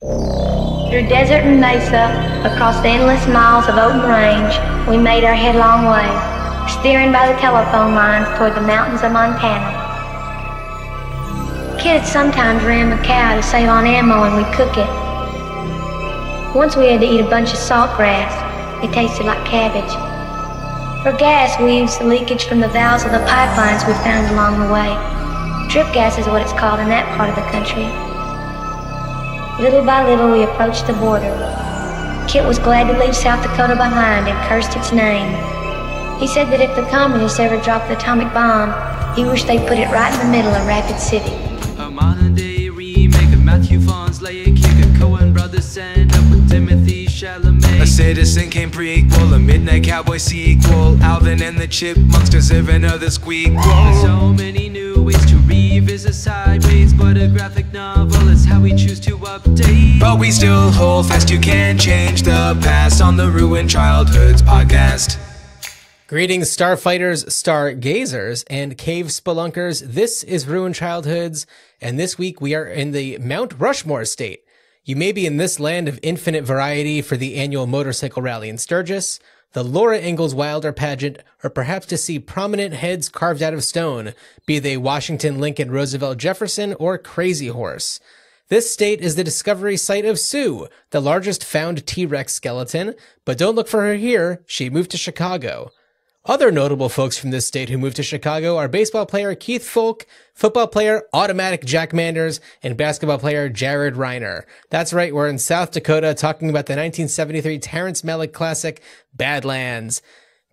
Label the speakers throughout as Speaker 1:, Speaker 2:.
Speaker 1: Through desert and mesa, across the endless miles of open range, we made our headlong way, steering by the telephone lines toward the mountains of Montana. Kids sometimes ram a cow to save on ammo and we'd cook it. Once we had to eat a bunch of salt grass. It tasted like cabbage. For gas, we used the leakage from the valves of the pipelines we found along the way. Drip gas is what it's called in that part of the country. Little by little, we approached the border. Kit was glad to leave South Dakota behind and cursed its name. He said that if the communists ever dropped the atomic bomb, he wished they'd put it right in the middle of Rapid City.
Speaker 2: A modern-day remake of Matthew Vaughn's Layer Kick, a Coen Brothers stand-up with Timothy Chalamet. A Citizen Kane prequel, a Midnight Cowboy sequel, Alvin and the Chipmunks deserve another squeak. There's so many new ways to revisit sideways, but a graphic novel is how we choose to update. But we still hold fast, you can't change the past on the Ruined Childhoods podcast.
Speaker 3: Greetings, starfighters, stargazers, and cave spelunkers. This is Ruined Childhoods, and this week we are in the Mount Rushmore state. You may be in this land of infinite variety for the annual motorcycle rally in Sturgis, the Laura Ingalls Wilder pageant, or perhaps to see prominent heads carved out of stone, be they Washington, Lincoln, Roosevelt, Jefferson, or Crazy Horse. This state is the discovery site of Sue, the largest found T-Rex skeleton, but don't look for her here, she moved to Chicago. Other notable folks from this state who moved to Chicago are baseball player Keith Folk, football player Automatic Jack Manders, and basketball player Jared Reiner. That's right, we're in South Dakota talking about the 1973 Terrence Malick classic, Badlands.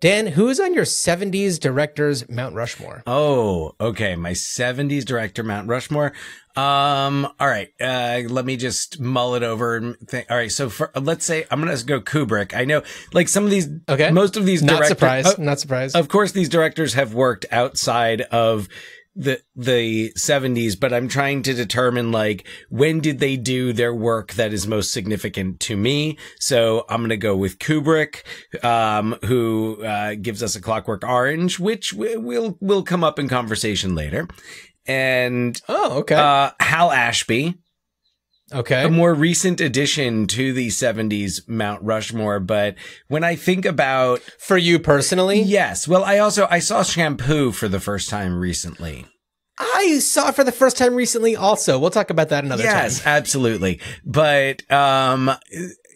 Speaker 3: Dan, who is on your 70s director's Mount Rushmore?
Speaker 4: Oh, okay. My 70s director Mount Rushmore. All right. Let me just mull it over and think. All right. So let's say I'm going to go Kubrick. I know like some of these, most of these directors,
Speaker 3: not surprised.
Speaker 4: Of course, these directors have worked outside of the 70s, but I'm trying to determine like when did they do their work that is most significant to me. So I'm going to go with Kubrick, who gives us A Clockwork Orange, which will come up in conversation later. And Hal Ashby.
Speaker 3: Okay.
Speaker 4: A more recent addition to the 70s Mount Rushmore, but when I think about...
Speaker 3: For you personally?
Speaker 4: Yes. Well, I saw Shampoo for the first time recently.
Speaker 3: I saw it for the first time recently also. We'll talk about that another time.
Speaker 4: Yes, absolutely. But,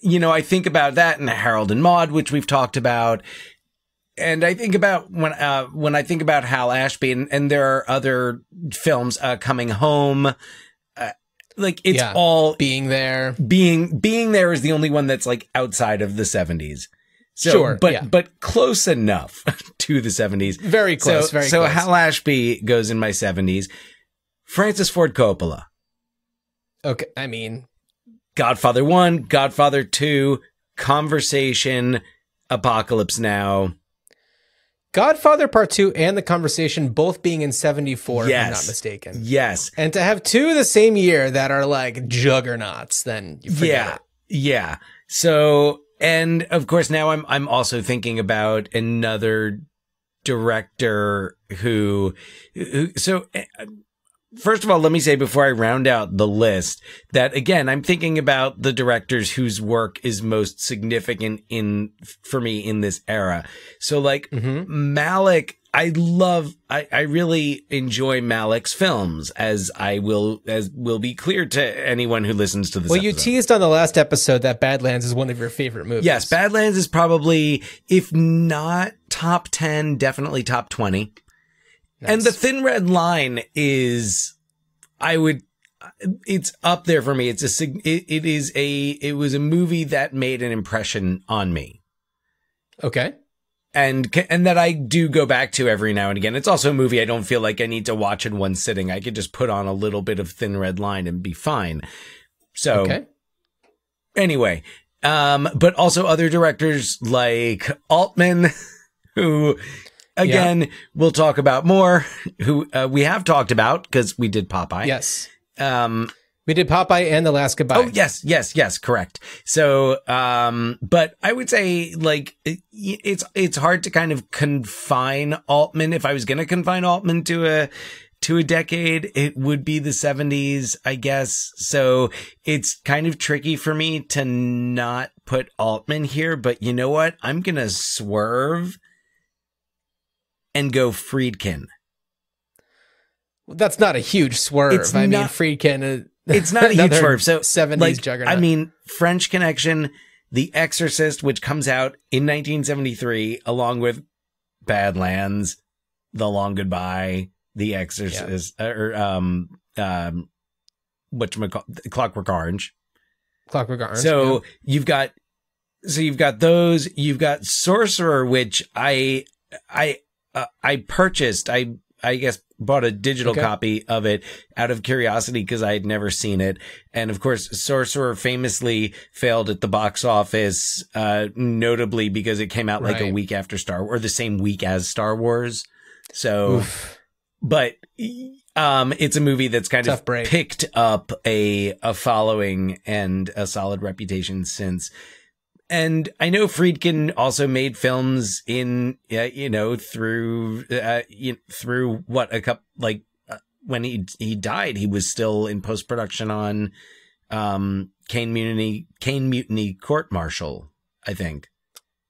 Speaker 4: you know, I think about that and Harold and Maude, which we've talked about. And I think about when I think about Hal Ashby and there are other films, Coming Home, like it's all
Speaker 3: being there.
Speaker 4: Being there is the only one that's like outside of the 70s. So,
Speaker 3: sure,
Speaker 4: but close enough to the 70s.
Speaker 3: Very close, very close.
Speaker 4: So Hal Ashby goes in my 70s. Francis Ford Coppola.
Speaker 3: Okay, I mean,
Speaker 4: Godfather 1, Godfather 2, Conversation, Apocalypse Now.
Speaker 3: Godfather Part 2 and The Conversation both being in 74,
Speaker 4: yes.
Speaker 3: if I'm not mistaken.
Speaker 4: Yes.
Speaker 3: And to have two the same year that are like juggernauts, then you forget it.
Speaker 4: Yeah. So, and of course now I'm also thinking about another director who first of all, let me say before I round out the list that again, I'm thinking about the directors whose work is most significant for me in this era. So like Malick, I really enjoy Malick's films as will be clear to anyone who listens to this episode.
Speaker 3: You teased on the last episode that Badlands is one of your favorite movies.
Speaker 4: Yes, Badlands is probably, if not top 10, definitely top 20. Nice. And The Thin Red Line is, it's up there for me. It was a movie that made an impression on me.
Speaker 3: Okay.
Speaker 4: And that I do go back to every now and again. It's also a movie I don't feel like I need to watch in one sitting. I could just put on a little bit of Thin Red Line and be fine. So anyway, but also other directors like Altman, who again, we'll talk about more, who we have talked about because we did Popeye.
Speaker 3: Yes. We did Popeye and The Last Goodbye.
Speaker 4: Oh, yes, correct. So, but I would say like it's hard to kind of confine Altman. If I was going to confine Altman to to a decade, it would be the 70s, I guess. So it's kind of tricky for me to not put Altman here, but you know what? I'm going to swerve and go Friedkin.
Speaker 3: That's not a huge swerve. I mean, Friedkin.
Speaker 4: It's not a huge swerve. So
Speaker 3: 70s juggernaut.
Speaker 4: I mean, French Connection, The Exorcist, which comes out in 1973, along with Badlands, The Long Goodbye, The Exorcist, Clockwork Orange.
Speaker 3: Clockwork Orange.
Speaker 4: So you've got those. You've got Sorcerer, which I purchased. I guess bought a digital copy of it out of curiosity because I had never seen it. And of course, Sorcerer famously failed at the box office, notably because it came out like a week after the same week as Star Wars. So, but, it's a movie that's kind of picked up a following and a solid reputation since. And I know Friedkin also made films in, through what a couple, when he died, he was still in post-production on, Caine Mutiny Court Martial, I think.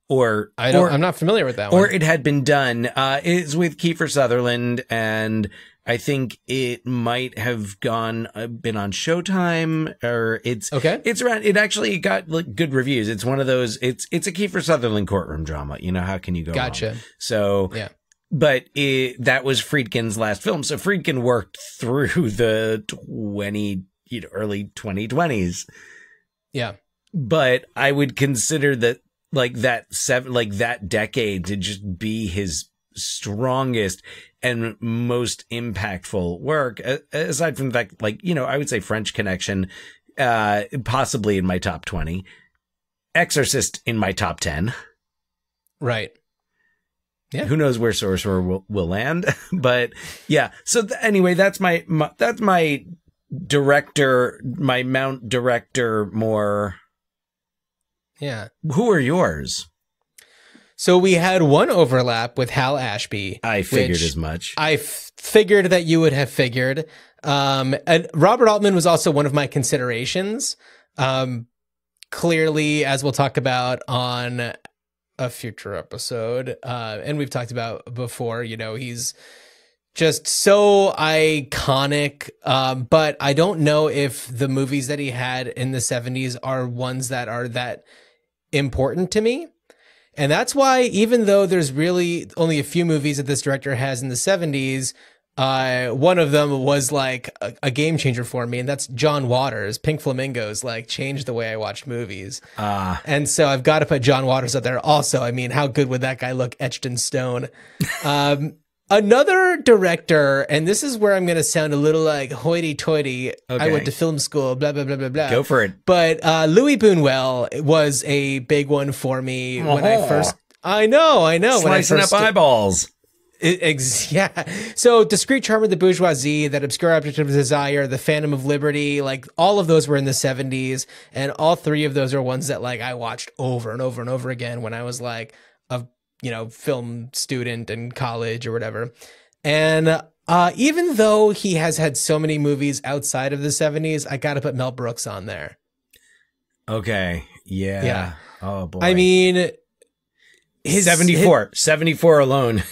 Speaker 4: I'm not familiar with that one. Or it had been done. It's with Kiefer Sutherland, and I think it might have been on Showtime, or it's around. It actually got good reviews. It's one of those. It's a Kiefer Sutherland courtrooom drama. How can you go wrong? So yeah. But that was Friedkin's last film. So Friedkin worked through the early 2020s.
Speaker 3: Yeah.
Speaker 4: But I would consider that that decade to just be his strongest and most impactful work, aside from the fact, I would say French Connection, possibly in my top 20, Exorcist in my top 10.
Speaker 3: Right. Yeah.
Speaker 4: Who knows where Sorcerer will land, but yeah. So anyway, that's my director, my Mount director more.
Speaker 3: Yeah.
Speaker 4: Who are yours?
Speaker 3: So we had one overlap with Hal Ashby.
Speaker 4: I figured as much.
Speaker 3: I figured that you would have figured. And Robert Altman was also one of my considerations. Clearly, as we'll talk about on a future episode, and we've talked about before, he's just so iconic. But I don't know if the movies that he had in the 70s are ones that are that important to me. And that's why, even though there's really only a few movies that this director has in the 70s, one of them was a game changer for me, and that's John Waters. Pink Flamingos changed the way I watched movies. And so I've got to put John Waters up there also. I mean, how good would that guy look etched in stone? Another director, and this is where I'm going to sound a little hoity-toity. I went to film school, blah, blah, blah, blah, blah.
Speaker 4: Go for it.
Speaker 3: But Louis Buñuel was a big one for me when I first... I know.
Speaker 4: Slicing up eyeballs.
Speaker 3: Yeah. So Discreet Charm of the Bourgeoisie, That Obscure Object of Desire, The Phantom of Liberty, all of those were in the 70s. And all three of those are ones that I watched over and over and over again when I was a film student in college or whatever. And even though he has had so many movies outside of the 70s, I got to put Mel Brooks on there.
Speaker 4: Okay. Yeah. Oh boy.
Speaker 3: I mean,
Speaker 4: 74 alone.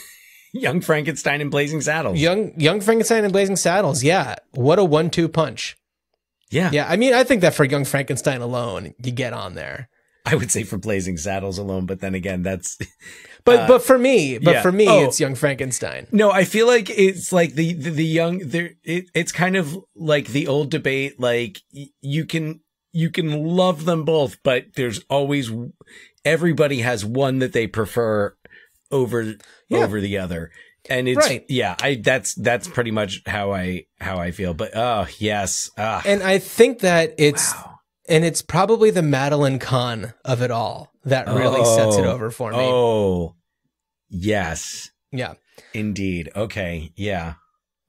Speaker 4: Young Frankenstein and Blazing Saddles.
Speaker 3: Young Frankenstein and Blazing Saddles. Yeah. What a 1-2 punch.
Speaker 4: Yeah.
Speaker 3: Yeah. I mean, I think that for Young Frankenstein alone, you get on there.
Speaker 4: I would say for Blazing Saddles alone, but then again, that's.
Speaker 3: But for me, it's Young Frankenstein.
Speaker 4: No, I feel like it's the young. It's kind of like the old debate. You can love them both, but there's always everybody has one that they prefer over the other, and it's that's pretty much how I feel. But yes,
Speaker 3: and I think that it's. Wow. And it's probably the Madeline Kahn of it all that really sets it over for me.
Speaker 4: Oh, yes.
Speaker 3: Yeah.
Speaker 4: Indeed. Okay. Yeah.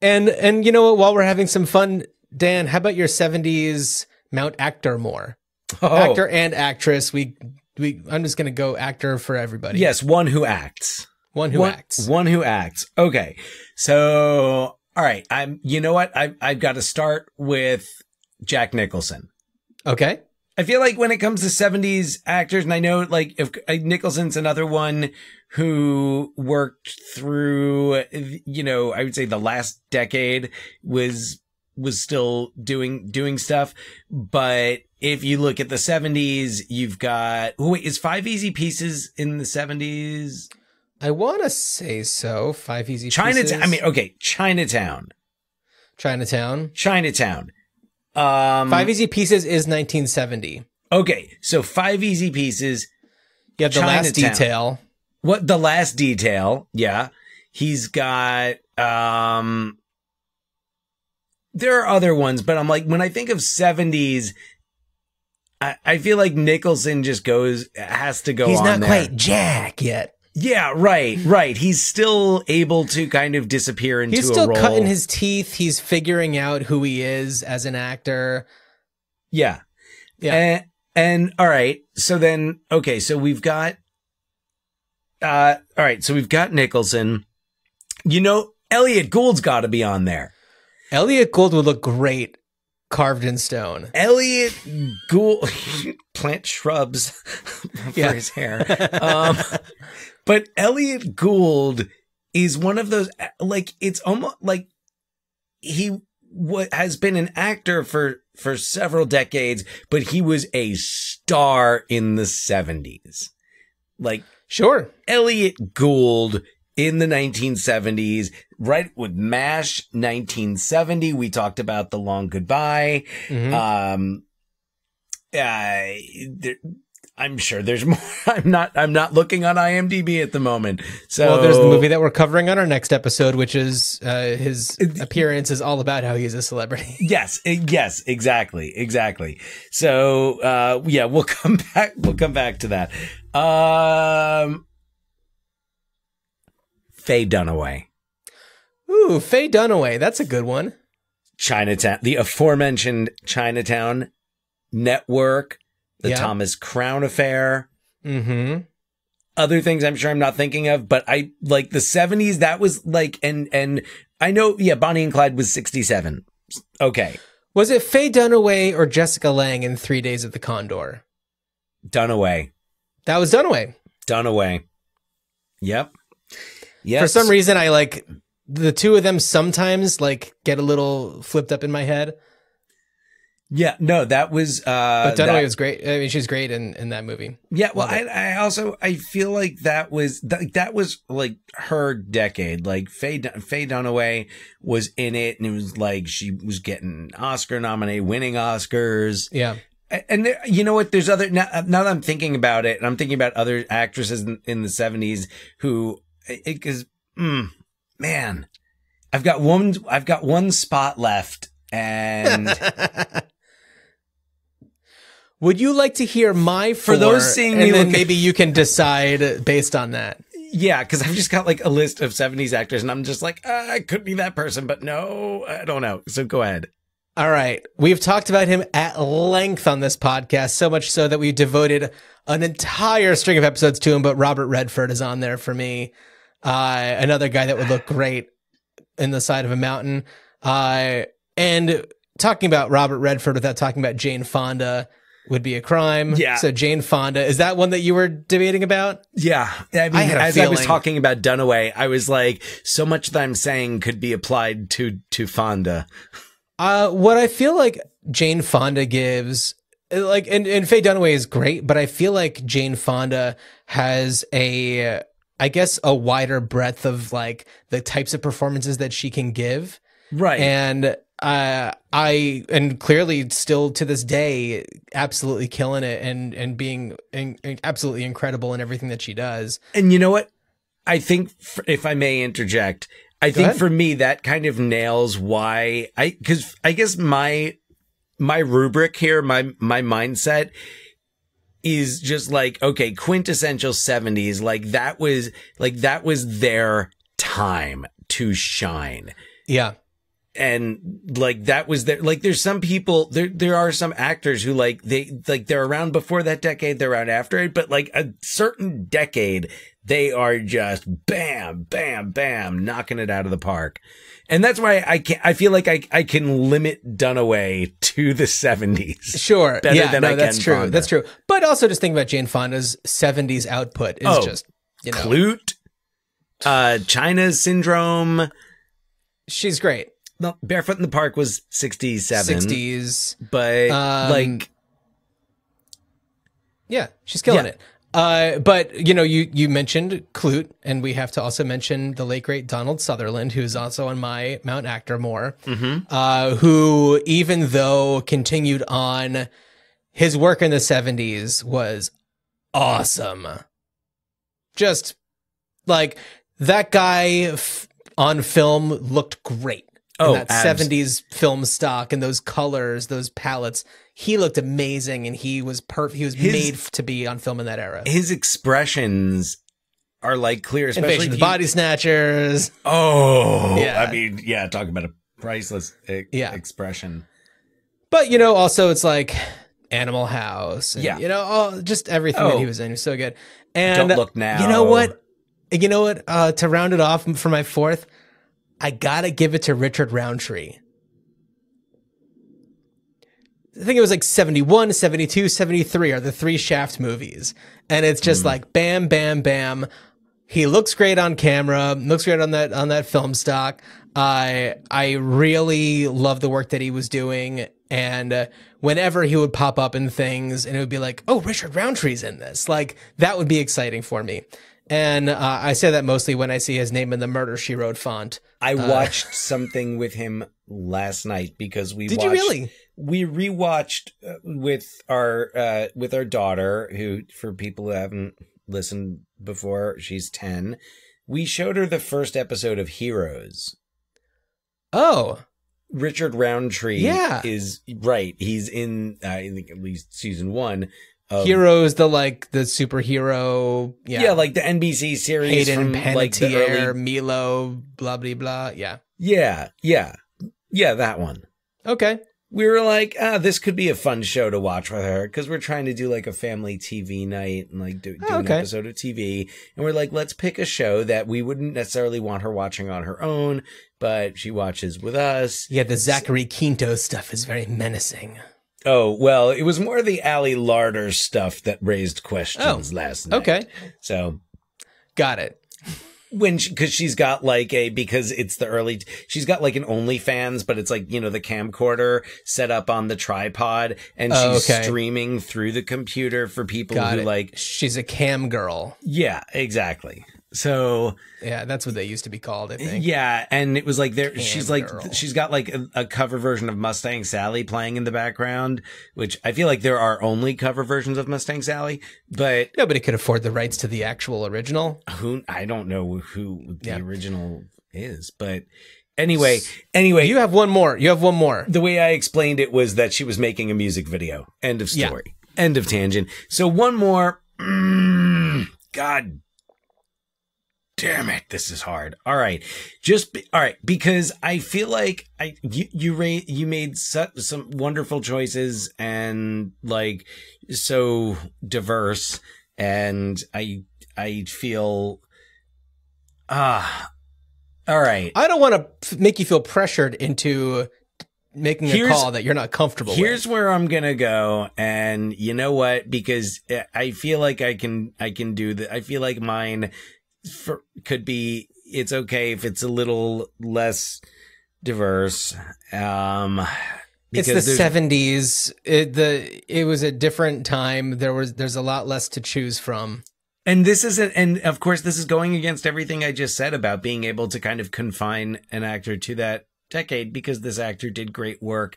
Speaker 3: And you know what? While we're having some fun, Dan, how about your 70s Mount Actor more? Actor and actress. I'm just going to go actor for everybody.
Speaker 4: Yes. One who acts.
Speaker 3: One who acts.
Speaker 4: Okay. So All right. You know what? I've got to start with Jack Nicholson.
Speaker 3: Okay.
Speaker 4: I feel like when it comes to 70s actors, and I know like if Nicholson's another one who worked through, you know, I would say the last decade was still doing stuff. But if you look at the 70s, you've got, wait, is Five Easy Pieces in the 70s?
Speaker 3: I want to say so. Five Easy
Speaker 4: Chinatown.
Speaker 3: Pieces.
Speaker 4: I mean, okay. Chinatown.
Speaker 3: Five Easy Pieces is 1970.
Speaker 4: Okay, so Five Easy Pieces.
Speaker 3: You have The Last Detail.
Speaker 4: What? The Last Detail. Yeah. He's got, there are other ones, but I'm like, when I think of 70s, I feel like Nicholson just has to go on there.
Speaker 3: He's not quite Jack yet.
Speaker 4: Yeah, right. He's still able to kind of disappear into a role.
Speaker 3: He's still cutting his teeth. He's figuring out who he is as an actor.
Speaker 4: Yeah. And all right. So then, okay. So we've got, all right. So we've got Nicholson. You know, Elliot Gould's got to be on there.
Speaker 3: Elliot Gould would look great carved in stone.
Speaker 4: Elliot Gould, plant shrubs for his hair. But Elliot Gould is one of those, like, it's almost like he has been an actor for several decades, but he was a star in the 70s. Like,
Speaker 3: sure.
Speaker 4: Elliot Gould in the 1970s, right with MASH 1970. We talked about The Long Goodbye. Mm-hmm. I'm sure there's more. I'm not looking on IMDb at the moment. So,
Speaker 3: well, there's the movie that we're covering on our next episode, which is his appearance is all about how he's a celebrity.
Speaker 4: Yes, exactly. So, yeah, we'll come back to that. Faye Dunaway.
Speaker 3: Ooh, Faye Dunaway. That's a good one.
Speaker 4: Chinatown, the aforementioned Chinatown Network. The Thomas Crown Affair.
Speaker 3: Mm-hmm.
Speaker 4: Other things I'm sure I'm not thinking of, but I like the 70s. That was like, and I know, yeah, Bonnie and Clyde was 67. Okay.
Speaker 3: Was it Faye Dunaway or Jessica Lange in 3 Days of the Condor?
Speaker 4: Dunaway.
Speaker 3: That was Dunaway.
Speaker 4: Dunaway. Yep. Yes.
Speaker 3: For some reason, I like the two of them sometimes like get a little flipped up in my head.
Speaker 4: Yeah, no, that was,
Speaker 3: but Dunaway was great. I mean, she's great in that movie.
Speaker 4: Yeah. Well, I feel like that was like her decade. Like Faye Dunaway was in it, and it was like she was getting Oscar nominated, winning Oscars.
Speaker 3: Yeah.
Speaker 4: And there, you know what? There's other, now that I'm thinking about it, and I'm thinking about other actresses in the 70s who, because, man, I've got one spot left, and
Speaker 3: would you like to hear my four?
Speaker 4: For those seeing me,
Speaker 3: and then maybe you can decide based on that.
Speaker 4: Yeah, because I've just got like a list of 70s actors, and I'm just like, I could be that person, but no, I don't know. So go ahead.
Speaker 3: All right. We've talked about him at length on this podcast, so much so that we devoted an entire string of episodes to him, but Robert Redford is on there for me. Another guy that would look great in the side of a mountain. And talking about Robert Redford without talking about Jane Fonda would be a crime.
Speaker 4: Yeah.
Speaker 3: So Jane Fonda, is that one that you were debating about?
Speaker 4: Yeah. I mean, as I was talking about Dunaway, I was like, so much that I'm saying could be applied to Fonda.
Speaker 3: What I feel like Jane Fonda gives, like, and Faye Dunaway is great, but I feel like Jane Fonda has I guess a wider breadth of like the types of performances that she can give.
Speaker 4: Right.
Speaker 3: And and clearly still to this day, absolutely killing it and being absolutely incredible in everything that she does.
Speaker 4: And you know what? I think, if I may interject, I think for me, that kind of nails why because I guess my rubric here, my mindset is just like, okay, quintessential 70s, like that was their time to shine.
Speaker 3: Yeah.
Speaker 4: And like, that was there. Like, there's some people, there are some actors who like, they're around before that decade, they're around after it, but like a certain decade, they are just bam, bam, bam, knocking it out of the park. And that's why I feel like I can limit Dunaway to the 70s.
Speaker 3: Sure.
Speaker 4: Better than I
Speaker 3: that's
Speaker 4: can
Speaker 3: true.
Speaker 4: Fonda.
Speaker 3: That's true. But also just think about Jane Fonda's 70s output is just, you know.
Speaker 4: Clute, China's Syndrome.
Speaker 3: She's great.
Speaker 4: No, Barefoot in the Park was 67.
Speaker 3: 60s.
Speaker 4: But like,
Speaker 3: yeah, she's killing it. But you know, you mentioned Clute, and we have to also mention the late great Donald Sutherland, who's also on my Mount Actormore, who, even though continued on, his work in the 70s was awesome. Just like that guy on film looked great. That 70s film stock and those colors, those palettes, he looked amazing, and he was perfect. He was made to be on film in that era.
Speaker 4: His expressions are like clear, especially
Speaker 3: the Body Snatchers.
Speaker 4: Oh,
Speaker 3: yeah.
Speaker 4: I mean, yeah, talk about a priceless expression.
Speaker 3: But you know, also it's like Animal House. And,
Speaker 4: yeah,
Speaker 3: you know, just everything that he was in was so good. And
Speaker 4: Don't Look Now.
Speaker 3: You know what? To round it off for my fourth, I gotta give it to Richard Roundtree. I think it was like 71, 72, 73 are the three Shaft movies. And it's just like bam, bam, bam. He looks great on camera, looks great on that film stock. I really love the work that he was doing. And whenever he would pop up in things and it would be like, oh, Richard Roundtree's in this, like that would be exciting for me. And I say that mostly when I see his name in the Murder, She Wrote font.
Speaker 4: I watched something with him last night because we
Speaker 3: Did you really?
Speaker 4: We rewatched with our daughter, who, for people who haven't listened before, she's 10. We showed her the first episode of Heroes.
Speaker 3: Oh.
Speaker 4: Richard Roundtree is right. He's in I think at least season 1.
Speaker 3: Heroes, the superhero,
Speaker 4: like the NBC series
Speaker 3: Hayden
Speaker 4: from
Speaker 3: Panettiere,
Speaker 4: like the early...
Speaker 3: Milo, blah blah blah.
Speaker 4: Yeah, that one.
Speaker 3: Okay,
Speaker 4: we were like, this could be a fun show to watch with her because we're trying to do like a family TV night and like do an episode of TV, and we're like, let's pick a show that we wouldn't necessarily want her watching on her own, but she watches with us.
Speaker 3: Yeah, the Zachary Quinto stuff is very menacing.
Speaker 4: Oh, well, it was more the Ali Larder stuff that raised questions last night.
Speaker 3: Okay.
Speaker 4: So.
Speaker 3: Got it.
Speaker 4: Because she's got she's got like an OnlyFans, but it's like, you know, the camcorder set up on the tripod and she's streaming through the computer for people
Speaker 3: she's a cam girl.
Speaker 4: Yeah, exactly. So
Speaker 3: yeah, that's what they used to be called, I think.
Speaker 4: Yeah, and it was like she's got like a cover version of Mustang Sally playing in the background, which I feel like there are only cover versions of Mustang Sally, but
Speaker 3: nobody could afford the rights to the actual original.
Speaker 4: I don't know who the original is, but anyway,
Speaker 3: you have one more.
Speaker 4: The way I explained it was that she was making a music video. End of story. End of tangent. So one more. God damn it, this is hard. All right. Because I feel like you made some wonderful choices and like so diverse, and I feel all right.
Speaker 3: I don't want to make you feel pressured into making a call that you're not comfortable with.
Speaker 4: Here's where I'm gonna go, and you know what? Because I feel like I can do that. I feel like mine could be. It's okay if it's a little less diverse.
Speaker 3: It's the 70s. It was a different time. There's a lot less to choose from.
Speaker 4: And and of course, this is going against everything I just said about being able to kind of confine an actor to that decade, because this actor did great work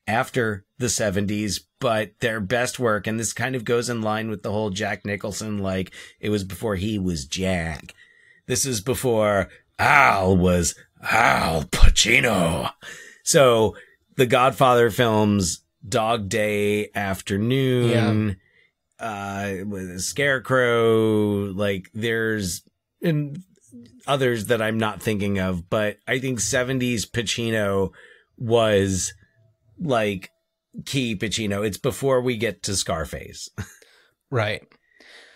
Speaker 4: after the 70s, but their best work, and this kind of goes in line with the whole Jack Nicholson, like it was before he was Jack. This is before Al was Al Pacino. So the Godfather films, Dog Day Afternoon, with a Scarecrow, like there's, and others that I'm not thinking of, but I think 70s Pacino was like key Pacino. It's before we get to Scarface.
Speaker 3: Right.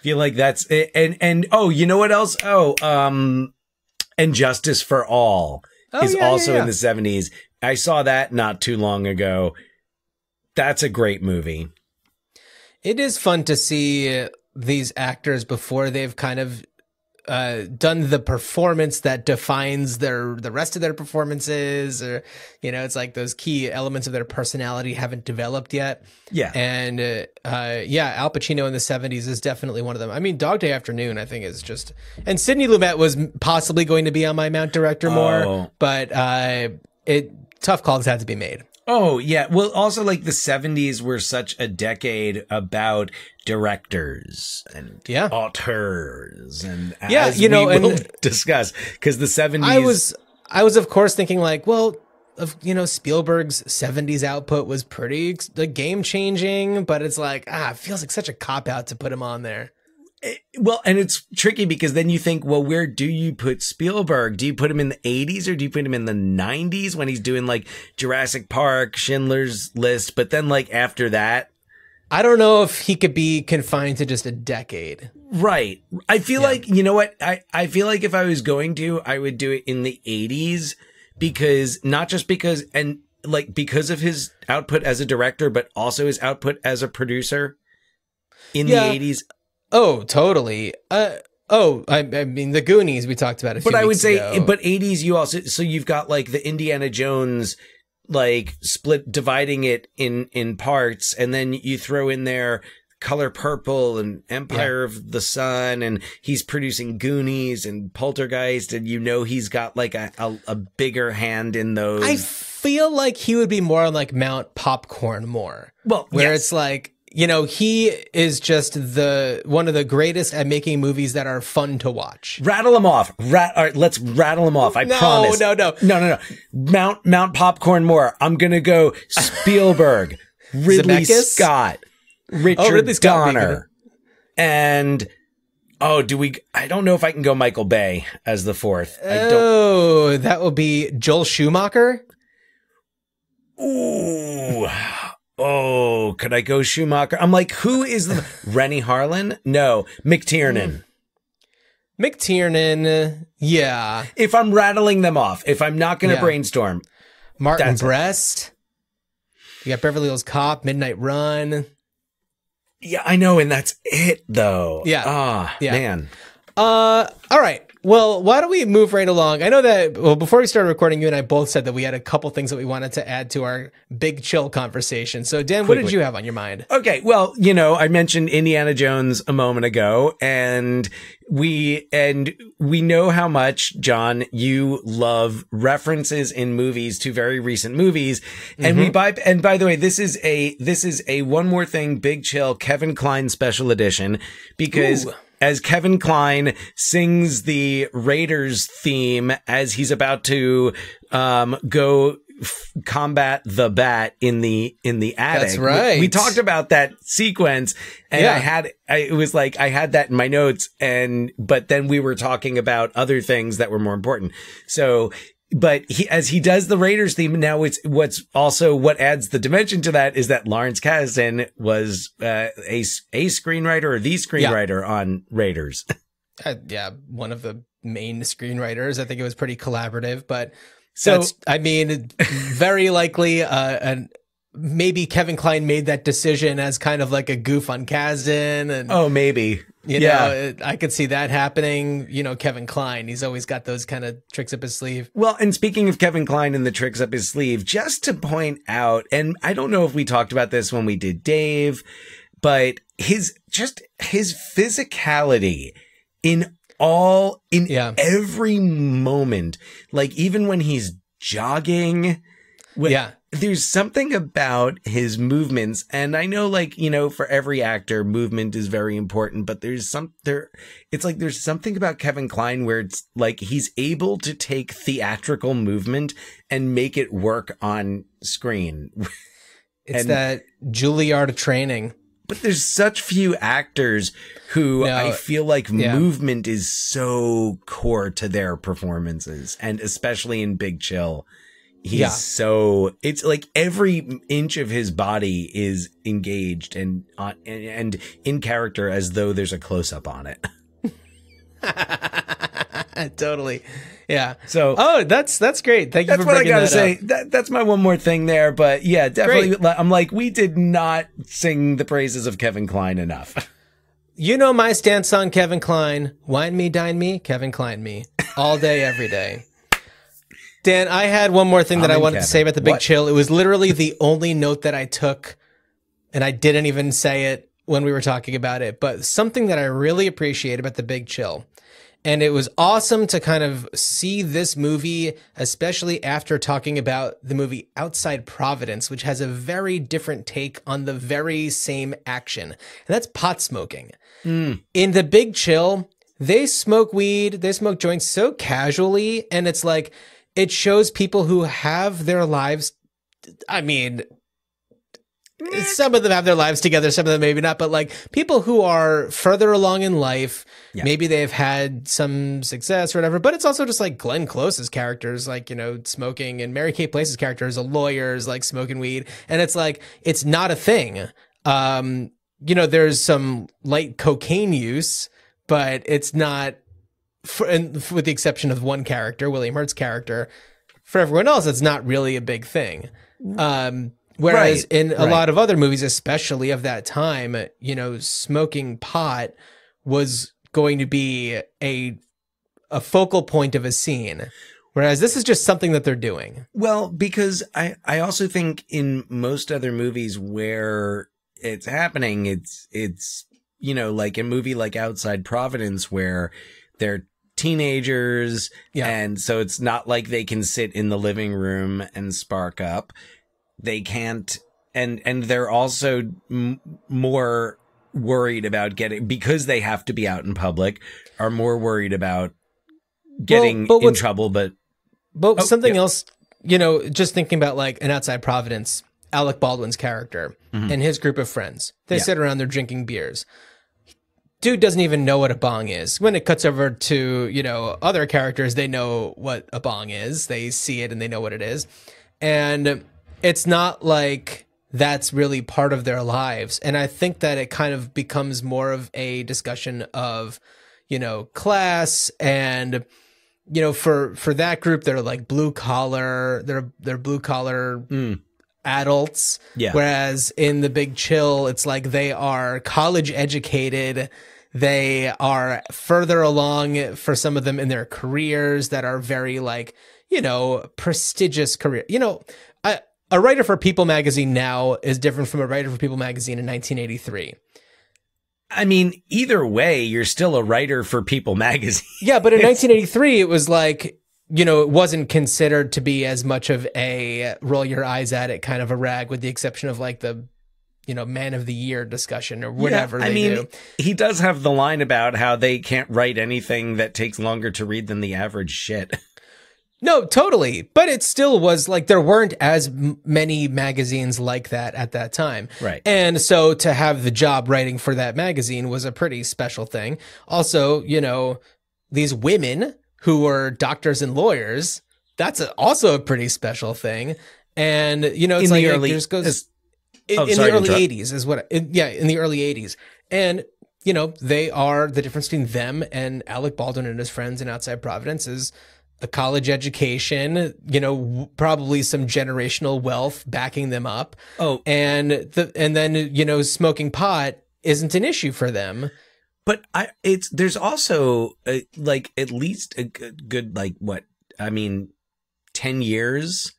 Speaker 4: Feel like that's it. And oh, you know what else? And Justice for All is also in the 70s. I saw that not too long ago. That's a great movie. It
Speaker 3: is fun to see these actors before they've kind of done the performance that defines the rest of their performances, or it's like those key elements of their personality haven't developed yet. Yeah. And Al Pacino in the 70s is definitely one of them. I mean, Dog Day Afternoon, I think, is just, and Sidney Lumet was possibly going to be on my Mount Director more, but tough calls had to be made.
Speaker 4: Oh, yeah. Well, also, like, the 70s were such a decade about directors and auteurs. And as we will discuss, because the 70s...
Speaker 3: I was, of course, thinking, like, well, Spielberg's 70s output was pretty game-changing, but it's like, it feels like such a cop-out to put him on there.
Speaker 4: Well, and it's tricky because then you think, well, where do you put Spielberg? Do you put him in the 80s or do you put him in the 90s when he's doing like Jurassic Park, Schindler's List? But then like after that,
Speaker 3: I don't know if he could be confined to just a decade.
Speaker 4: Right. I feel like, you know what? I feel like if I was going to, I would do it in the 80s because not just because, and like because of his output as a director, but also his output as a producer in the 80s.
Speaker 3: Oh, totally. I mean, the Goonies we talked about a few weeks ago.
Speaker 4: But 80s, you also, so you've got like the Indiana Jones, like dividing it in parts, and then you throw in there Color Purple and Empire of the Sun, and he's producing Goonies and Poltergeist, and he's got like a bigger hand in those.
Speaker 3: I feel like he would be more on like Mount Popcorn more.
Speaker 4: Well,
Speaker 3: where it's like, he is just one of the greatest at making movies that are fun to watch.
Speaker 4: Rattle them off. All right, let's rattle them off. I promise. No. Mount Popcorn more. I'm going to go Spielberg, Ridley Scott, Richard Donner. And, I don't know if I can go Michael Bay as the fourth.
Speaker 3: That will be Joel Schumacher.
Speaker 4: Ooh. Oh, could I go Schumacher? I'm like, who is the Rennie Harlan? No, McTiernan.
Speaker 3: McTiernan, yeah.
Speaker 4: If I'm rattling them off, if I'm not going to brainstorm.
Speaker 3: Martin Brest. You got Beverly Hills Cop, Midnight Run.
Speaker 4: Yeah, I know, and that's it, though.
Speaker 3: Yeah.
Speaker 4: Man.
Speaker 3: All right. Well, why don't we move right along? I know that, before we started recording, you and I both said that we had a couple things that we wanted to add to our big chill conversation. So, Dan, what did you have on your mind?
Speaker 4: Okay. Well, I mentioned Indiana Jones a moment ago, and we know how much, John, you love references in movies to very recent movies. And and by the way, this is a One More Thing Big Chill Kevin Kline special edition, because as Kevin Kline sings the Raiders theme as he's about to go combat the bat in the attic.
Speaker 3: That's right.
Speaker 4: We talked about that sequence, and I had that in my notes, but then we were talking about other things that were more important. So, but as he does the Raiders theme, now what adds the dimension to that is that Lawrence Kasdan was a screenwriter or the screenwriter on Raiders.
Speaker 3: One of the main screenwriters. I think it was pretty collaborative, but very likely, maybe Kevin Kline made that decision as kind of like a goof on Kasdan, and
Speaker 4: maybe.
Speaker 3: I could see that happening. Kevin Kline, he's always got those kind of tricks up his sleeve.
Speaker 4: Well, and speaking of Kevin Kline and the tricks up his sleeve, just to point out, and I don't know if we talked about this when we did Dave, but his physicality in every moment, like even when he's jogging, there's something about his movements, and I know, for every actor, movement is very important, but there's something about Kevin Kline where it's like he's able to take theatrical movement and make it work on screen.
Speaker 3: It's that Juilliard training.
Speaker 4: But there's such few actors who I feel like movement is so core to their performances, and especially in Big Chill. He's so, it's like every inch of his body is engaged and in character as though there's a close up on it.
Speaker 3: Totally. Yeah.
Speaker 4: So,
Speaker 3: that's great. Thank you for bringing that up. That's what I gotta say.
Speaker 4: That's my one more thing there. But yeah, definitely. Great. I'm like, we did not sing the praises of Kevin Kline enough.
Speaker 3: You know my stance on Kevin Kline. Wine me, dine me, Kevin Kline me. All day, every day. Dan, I had one more thing that I wanted to say about the Big Chill. It was literally the only note that I took, and I didn't even say it when we were talking about it, but something that I really appreciate about the Big Chill. And it was awesome to kind of see this movie, especially after talking about the movie Outside Providence, which has a very different take on the very same action. And that's pot smoking. In the Big Chill, they smoke weed, they smoke joints so casually, and it's like, it shows people who have their lives. I mean, some of them have their lives together, some of them maybe not, but like people who are further along in life, maybe they've had some success or whatever, but it's also just like Glenn Close's characters, like, you know, smoking, and Mary Kay Place's character is a lawyer, is like smoking weed. And it's like, it's not a thing. You know, there's some light cocaine use, but it's not, with the exception of one character, William Hurt's character, for everyone else, it's not really a big thing. Whereas in a lot of other movies, especially of that time, you know, smoking pot was going to be a focal point of a scene. Whereas this is just something that they're doing.
Speaker 4: Well, because I also think in most other movies where it's happening, it's, you know, like a movie like Outside Providence where they're teenagers, and so it's not like they can sit in the living room and spark up. They can't, and they're also more worried about getting, because they have to be out in public, are more worried about getting in trouble. But
Speaker 3: something else, you know, just thinking about like an Outside Providence, Alec Baldwin's character and his group of friends, they sit around, they're drinking beers. Dude doesn't even know what a bong is. When it cuts over to, you know, other characters, they know what a bong is. They see it and they know what it is. And it's not like that's really part of their lives. And I think that it kind of becomes more of a discussion of, you know, class, and, you know, for that group, they're like blue collar, they're blue collar adults. Yeah. Whereas in the Big Chill, it's like they are college educated. They are further along for some of them in their careers that are very like, you know, prestigious career. You know, a writer for People magazine now is different from a writer for People magazine in 1983.
Speaker 4: I mean, either way, you're still a writer for People magazine.
Speaker 3: Yeah, but in 1983, it was like, you know, it wasn't considered to be as much of a roll your eyes at it kind of a rag, with the exception of like the, you know, Man of the Year discussion or whatever they do.
Speaker 4: He does have the line about how they can't write anything that takes longer to read than the average shit.
Speaker 3: No, totally. But it still was like there weren't as many magazines like that at that time.
Speaker 4: Right.
Speaker 3: And so to have the job writing for that magazine was a pretty special thing. Also, you know, these women who were doctors and lawyers, that's also a pretty special thing. And, you know, it's in like the early, it just goes in the early 80s is what, in the early 80s. And, you know, they are, the difference between them and Alec Baldwin and his friends in Outside Providence is a college education, you know, probably some generational wealth backing them up. Oh, and then, you know, smoking pot isn't an issue for them.
Speaker 4: But there's also like at least a good, like what, I mean, 10 years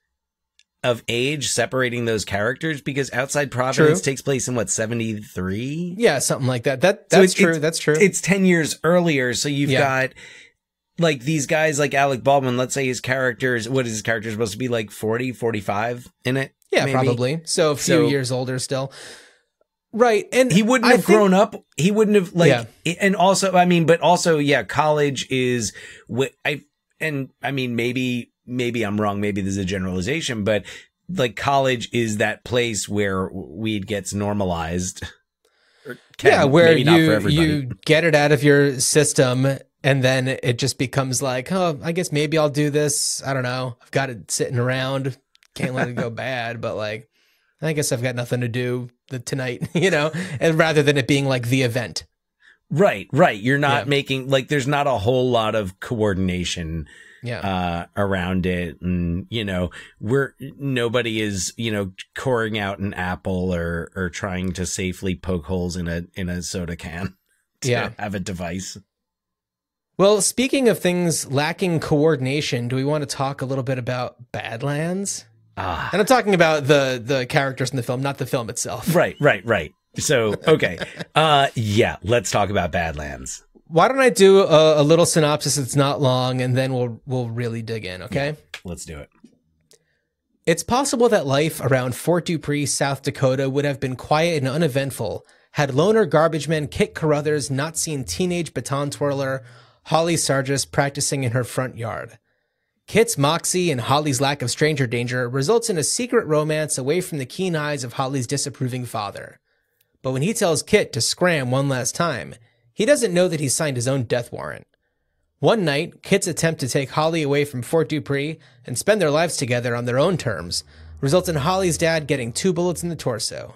Speaker 4: of age separating those characters, because Outside Providence takes place in what, 73?
Speaker 3: Yeah, something like that. That's true. That's true.
Speaker 4: It's 10 years earlier. So you've got like these guys like Alec Baldwin, let's say his character's, what is his character supposed to be, like 40, 45 in it?
Speaker 3: Yeah, maybe. Probably. So a few years older still. Right. And
Speaker 4: he wouldn't have grown up. He wouldn't have like, and also, I mean, but also, college is what I mean, maybe I'm wrong. Maybe there's a generalization, but like college is that place where weed gets normalized.
Speaker 3: Yeah, where you get it out of your system and then it just becomes like, oh, I guess maybe I'll do this. I don't know. I've got it sitting around. Can't let it go bad, but like, I guess I've got nothing to do tonight, and rather than it being like the event.
Speaker 4: Right. You're not making, like, there's not a whole lot of coordination around it. And, nobody is, coring out an apple or trying to safely poke holes in a soda can to have a device.
Speaker 3: Well, speaking of things lacking coordination, do we want to talk a little bit about Badlands? And I'm talking about the characters in the film, not the film itself.
Speaker 4: Right. So, okay. Let's talk about Badlands.
Speaker 3: Why don't I do a little synopsis? It's not long, and then we'll really dig in, okay?
Speaker 4: Yeah, let's do it.
Speaker 3: It's possible that life around Fort Dupree, South Dakota would have been quiet and uneventful had loner garbage man Kit Carruthers not seen teenage baton twirler Holly Sargis practicing in her front yard. Kit's moxie and Holly's lack of stranger danger results in a secret romance away from the keen eyes of Holly's disapproving father. But when he tells Kit to scram one last time, he doesn't know that he's signed his own death warrant. One night, Kit's attempt to take Holly away from Fort Dupree and spend their lives together on their own terms results in Holly's dad getting 2 bullets in the torso.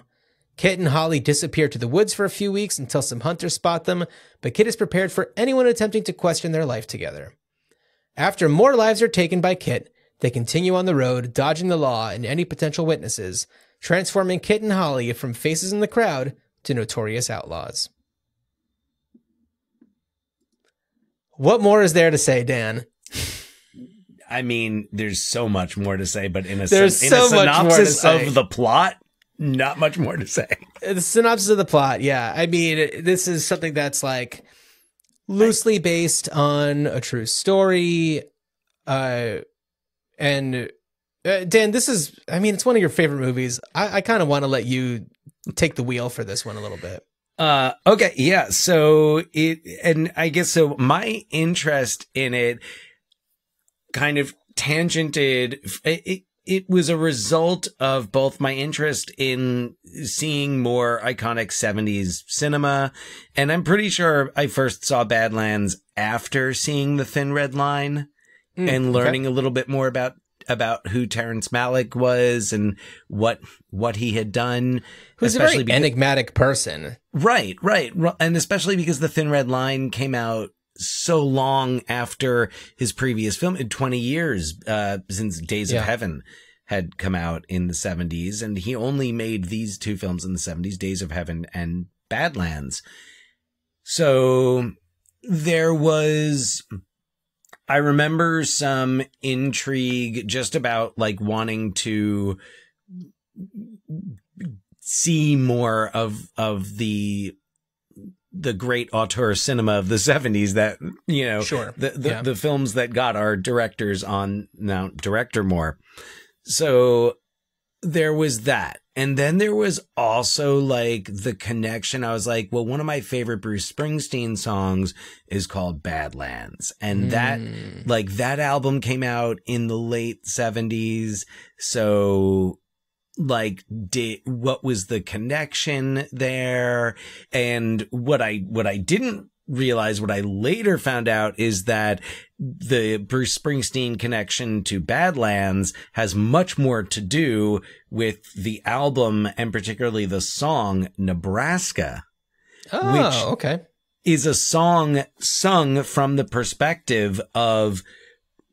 Speaker 3: Kit and Holly disappear to the woods for a few weeks until some hunters spot them, but Kit is prepared for anyone attempting to question their life together. After more lives are taken by Kit, they continue on the road, dodging the law and any potential witnesses, transforming Kit and Holly from faces in the crowd to notorious outlaws. What more is there to say, Dan?
Speaker 4: I mean, there's so much more to say, but in a
Speaker 3: synopsis
Speaker 4: of the plot, not much more to say.
Speaker 3: The synopsis of the plot, yeah. I mean, this is something that's like loosely based on a true story. Dan, this is, I mean, it's one of your favorite movies. I kind of want to let you take the wheel for this one a little bit.
Speaker 4: Okay. Yeah. So my interest in it kind of tangented. It was a result of both my interest in seeing more iconic 70s cinema. And I'm pretty sure I first saw Badlands after seeing The Thin Red Line and learning a little bit more about who Terrence Malick was and what he had done.
Speaker 3: Who's especially a very enigmatic person.
Speaker 4: Right. And especially because The Thin Red Line came out so long after his previous film, in 20 years since Days of Heaven had come out in the 70s. And he only made these 2 films in the 70s, Days of Heaven and Badlands. So there was, I remember some intrigue just about like wanting to see more of the great auteur cinema of the 70s that, the films that got our directors on Mount Director more. So there was that. And then there was also like the connection. I was like, well, one of my favorite Bruce Springsteen songs is called Badlands. And that album came out in the late 70s. So like, what was the connection there? And what I didn't realize, what I later found out, is that the Bruce Springsteen connection to Badlands has much more to do with the album and particularly the song Nebraska.
Speaker 3: Oh, okay.
Speaker 4: Is a song sung from the perspective of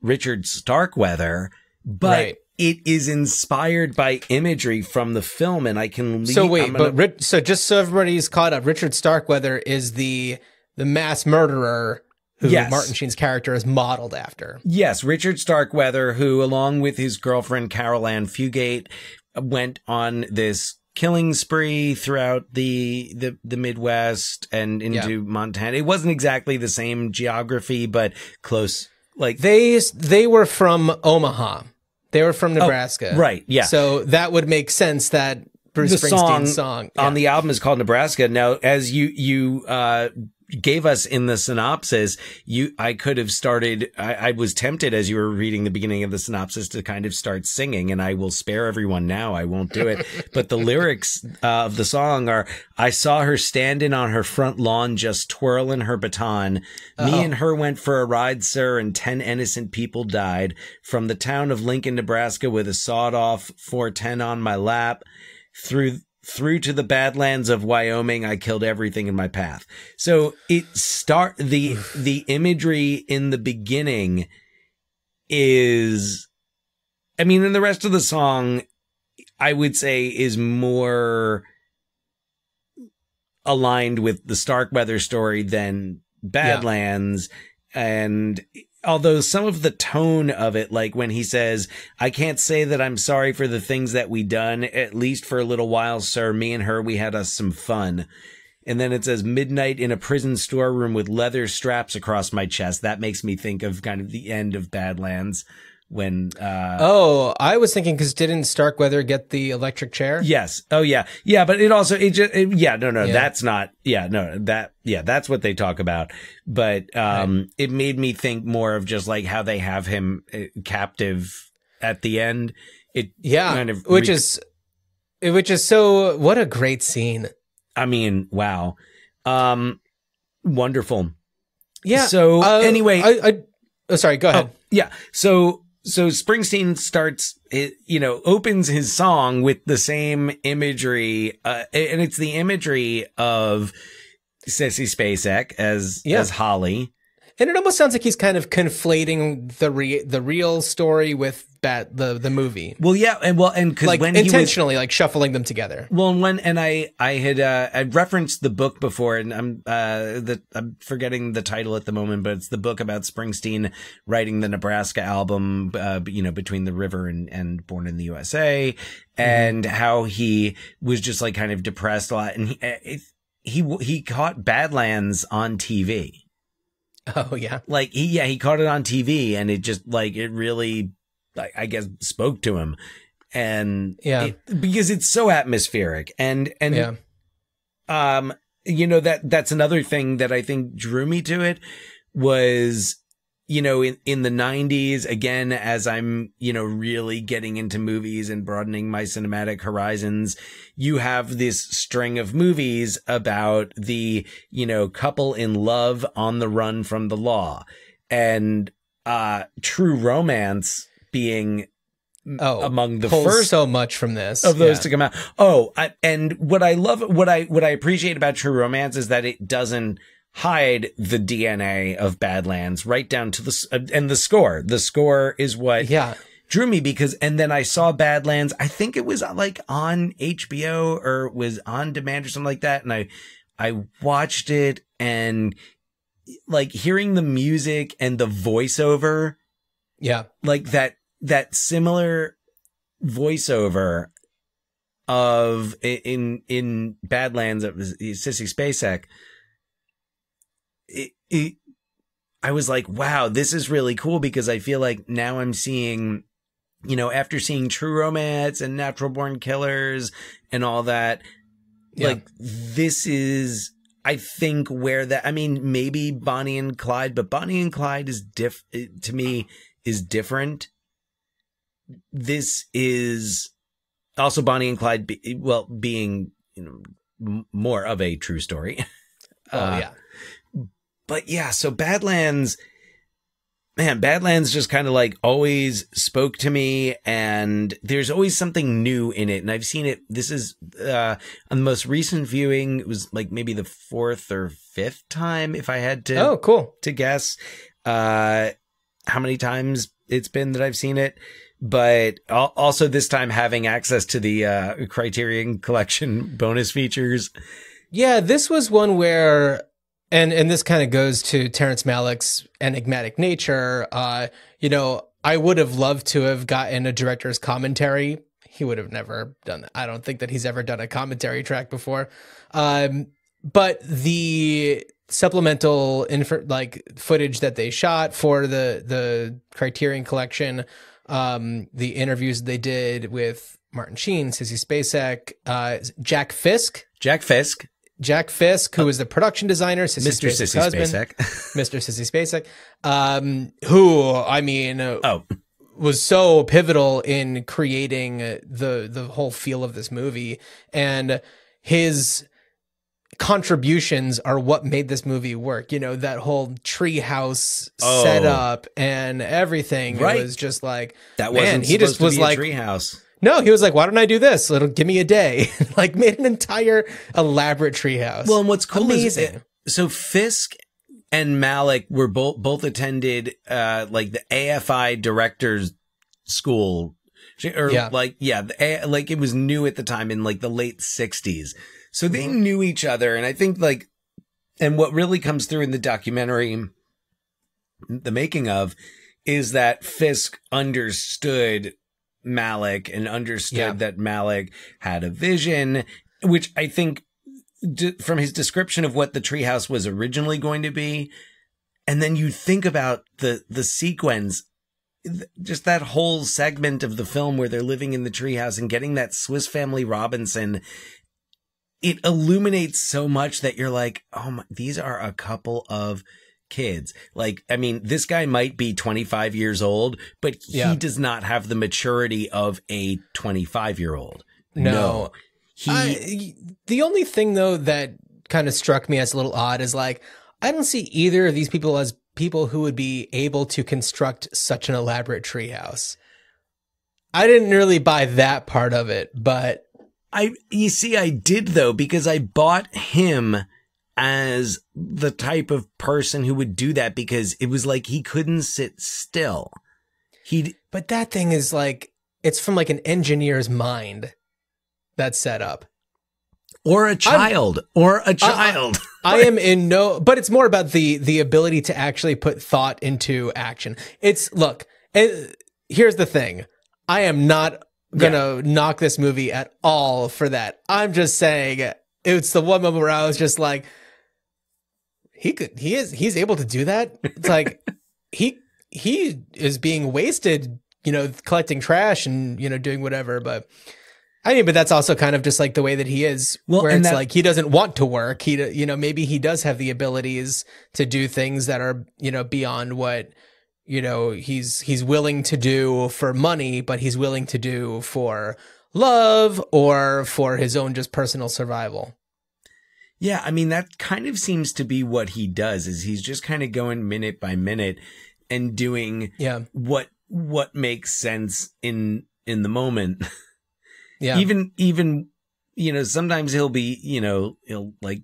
Speaker 4: Richard Starkweather, but it is inspired by imagery from the film, and I can leave.
Speaker 3: So wait, so just so everybody's caught up, Richard Starkweather is the mass murderer who Martin Sheen's character is modeled after.
Speaker 4: Yes, Richard Starkweather, who, along with his girlfriend Carol Ann Fugate, went on this killing spree throughout the Midwest and into Montana. It wasn't exactly the same geography, but close. Like
Speaker 3: they were from Omaha. They were from Nebraska.
Speaker 4: Oh, right, yeah.
Speaker 3: So that would make sense that Bruce Springsteen's song
Speaker 4: on the album is called Nebraska. Now, as you gave us in the synopsis, I could have started, I was tempted as you were reading the beginning of the synopsis to kind of start singing, and I will spare everyone now. I won't do it. But the lyrics of the song are, I saw her standing on her front lawn, just twirling her baton. Me and her went for a ride, sir, and 10 innocent people died. From the town of Lincoln, Nebraska, with a sawed-off 410 on my lap, through to the Badlands of Wyoming, I killed everything in my path. So the imagery in the beginning is, I mean, and the rest of the song, I would say, is more aligned with the Starkweather story than Badlands. Yeah. And although some of the tone of it, like when he says, I can't say that I'm sorry for the things that we done, at least for a little while, sir. Me and her, we had us some fun. And then it says, midnight in a prison storeroom with leather straps across my chest. That makes me think of kind of the end of Badlands when,
Speaker 3: I was thinking, because didn't Starkweather get the electric chair?
Speaker 4: Yes. Oh yeah. Yeah. But that's not, that's what they talk about. But, It made me think more of just like how they have him captive at the end. Which is so, what a great scene. I mean, wow. Wonderful. Yeah. So anyway,
Speaker 3: sorry, go ahead.
Speaker 4: Yeah. So Springsteen opens his song with the same imagery, and it's the imagery of Sissy Spacek as Holly.
Speaker 3: And it almost sounds like he's kind of conflating the real story with the movie.
Speaker 4: Well, yeah, and because
Speaker 3: like intentionally like shuffling them together.
Speaker 4: Well, I had referenced the book before, and I'm forgetting the title at the moment, but it's the book about Springsteen writing the Nebraska album, Between the River and Born in the USA, and how he was just like kind of depressed a lot, and he caught Badlands on TV.
Speaker 3: Oh yeah.
Speaker 4: Like he caught it on TV, and it just like, it really, I guess, spoke to him. And because it's so atmospheric and that's another thing that I think drew me to it was, in the 90s, again, as I'm, really getting into movies and broadening my cinematic horizons, you have this string of movies about the, couple in love on the run from the law, and True Romance being among the first
Speaker 3: so much from this
Speaker 4: of those to come out. And what I love, what I appreciate about True Romance is that it doesn't hide the DNA of Badlands right down to the score. The score is what drew me, and then I saw Badlands, I think it was like on HBO or was on demand or something like that. And I watched it, and like hearing the music and the voiceover. Yeah. Like that similar voiceover of in Badlands, it was Sissy Spacek. I was like, wow, this is really cool, because I feel like now I'm seeing, after seeing True Romance and Natural Born Killers and all that, like this is, I think, where maybe Bonnie and Clyde, but Bonnie and Clyde is to me is different. This is also Bonnie and Clyde, being, more of a true story. But yeah, so Badlands just kind of like always spoke to me, and there's always something new in it. And I've seen it. This is on the most recent viewing, it was like maybe the 4th or 5th time, if I had to to guess how many times it's been that I've seen it. But also this time having access to the Criterion Collection bonus features.
Speaker 3: Yeah, this was one where, and this kind of goes to Terrence Malick's enigmatic nature. I would have loved to have gotten a director's commentary. He would have never done that. I don't think that he's ever done a commentary track before. But the supplemental footage that they shot for the Criterion Collection, the interviews they did with Martin Sheen, Sissy Spacek, Jack Fisk. Jack Fisk, who is the production designer,
Speaker 4: Mr. Sissy
Speaker 3: husband,
Speaker 4: Spacek.
Speaker 3: Mr. Sissy Spacek, who, I mean, was so pivotal in creating the whole feel of this movie, and his contributions are what made this movie work. You know, that whole treehouse setup and everything.
Speaker 4: Right.
Speaker 3: It was just like,
Speaker 4: that wasn't
Speaker 3: man, he just was like,
Speaker 4: treehouse.
Speaker 3: no, he was like, why don't I do this? It'll give me a day. Like, made an entire elaborate treehouse.
Speaker 4: Well, and what's cool
Speaker 3: Amazing.
Speaker 4: is, so Fisk and Malick were both attended, like the AFI directors school, or like it was new at the time in like the late 60s. So they knew each other. And I think like, and what really comes through in the documentary, the making of, is that Fisk understood Malick and understood that Malick had a vision, which I think from his description of what the treehouse was originally going to be. And then you think about the sequence, just that whole segment of the film where they're living in the treehouse and getting that Swiss Family Robinson. It illuminates so much that you're like, oh my, these are a couple of kids. Like, I mean, this guy might be 25 years old, but he does not have the maturity of a 25-year-old. No.
Speaker 3: The only thing though that kind of struck me as a little odd is like, I don't see either of these people as people who would be able to construct such an elaborate treehouse. I didn't really buy that part of it, but
Speaker 4: you see, I did though, because I bought him as the type of person who would do that, because it was like he couldn't sit still.
Speaker 3: But that thing is like, it's from like an engineer's mind, that setup.
Speaker 4: Or a child.
Speaker 3: I am in no, but it's more about the ability to actually put thought into action. Look, here's the thing. I am not gonna knock this movie at all for that. I'm just saying it's the one moment where I was just like, he's able to do that. It's like he is being wasted, you know, collecting trash and, you know, doing whatever. But I mean, but that's also kind of just like the way that he is, where it's like he doesn't want to work. You know, maybe he does have the abilities to do things that are, you know, beyond what, you know, he's willing to do for money, but he's willing to do for love or for his own just personal survival.
Speaker 4: Yeah, I mean, that kind of seems to be what he does, is he's just kind of going minute by minute and doing what makes sense in the moment. Yeah. Even, you know, sometimes he'll be, you know, he'll like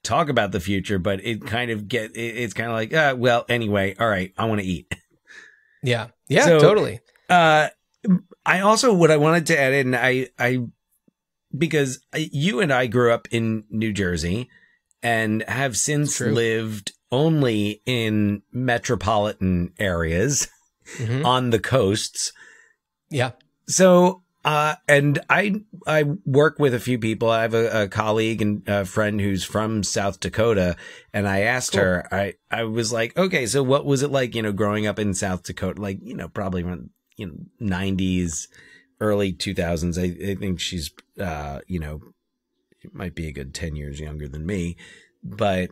Speaker 4: talk about the future, but it's kind of like, well, anyway, all right, I want to eat.
Speaker 3: Yeah. Yeah, so, totally.
Speaker 4: I also, what I wanted to add in, because you and I grew up in New Jersey and have since lived only in metropolitan areas on the coasts. Yeah. So, and I work with a few people. I have a colleague and a friend who's from South Dakota. And I asked her, I was like, okay, so what was it like, you know, growing up in South Dakota? Like, you know, probably around, you know, 90s, early 2000s. I think she's, you know, it might be a good 10 years younger than me. But,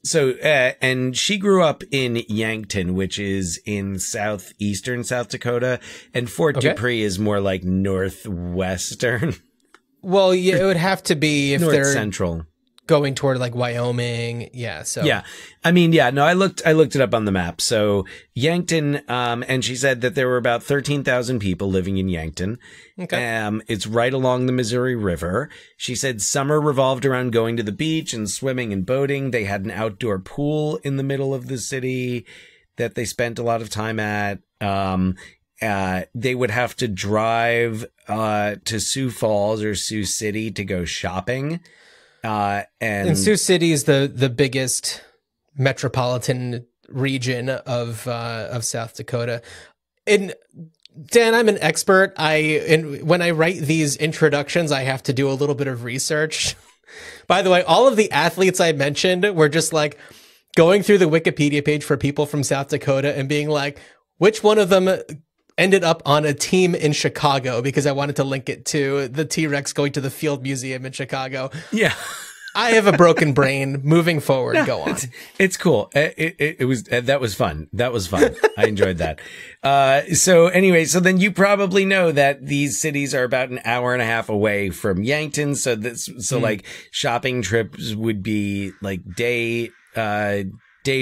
Speaker 4: so, and she grew up in Yankton, which is in southeastern South Dakota, and Fort Dupree is more like northwestern.
Speaker 3: Well, yeah, it would have to be if they're
Speaker 4: central,
Speaker 3: going toward like Wyoming. Yeah. So
Speaker 4: yeah, I mean, yeah, no, I looked it up on the map. So Yankton, and she said that there were about 13,000 people living in Yankton. Okay. It's right along the Missouri River. She said summer revolved around going to the beach and swimming and boating. They had an outdoor pool in the middle of the city that they spent a lot of time at. They would have to drive to Sioux Falls or Sioux City to go shopping. And
Speaker 3: Sioux City is the biggest metropolitan region of South Dakota. And Dan, I'm an expert. When I write these introductions, I have to do a little bit of research. By the way, all of the athletes I mentioned were just like going through the Wikipedia page for people from South Dakota and being like, which one of them ended up on a team in Chicago, because I wanted to link it to the T-Rex going to the Field Museum in Chicago.
Speaker 4: Yeah.
Speaker 3: I have a broken brain. Moving forward,
Speaker 4: No,
Speaker 3: go on.
Speaker 4: It's cool. It was, that was fun. That was fun. I enjoyed that. So anyway, so then you probably know that these cities are about an hour and a half away from Yankton. So like shopping trips would be like day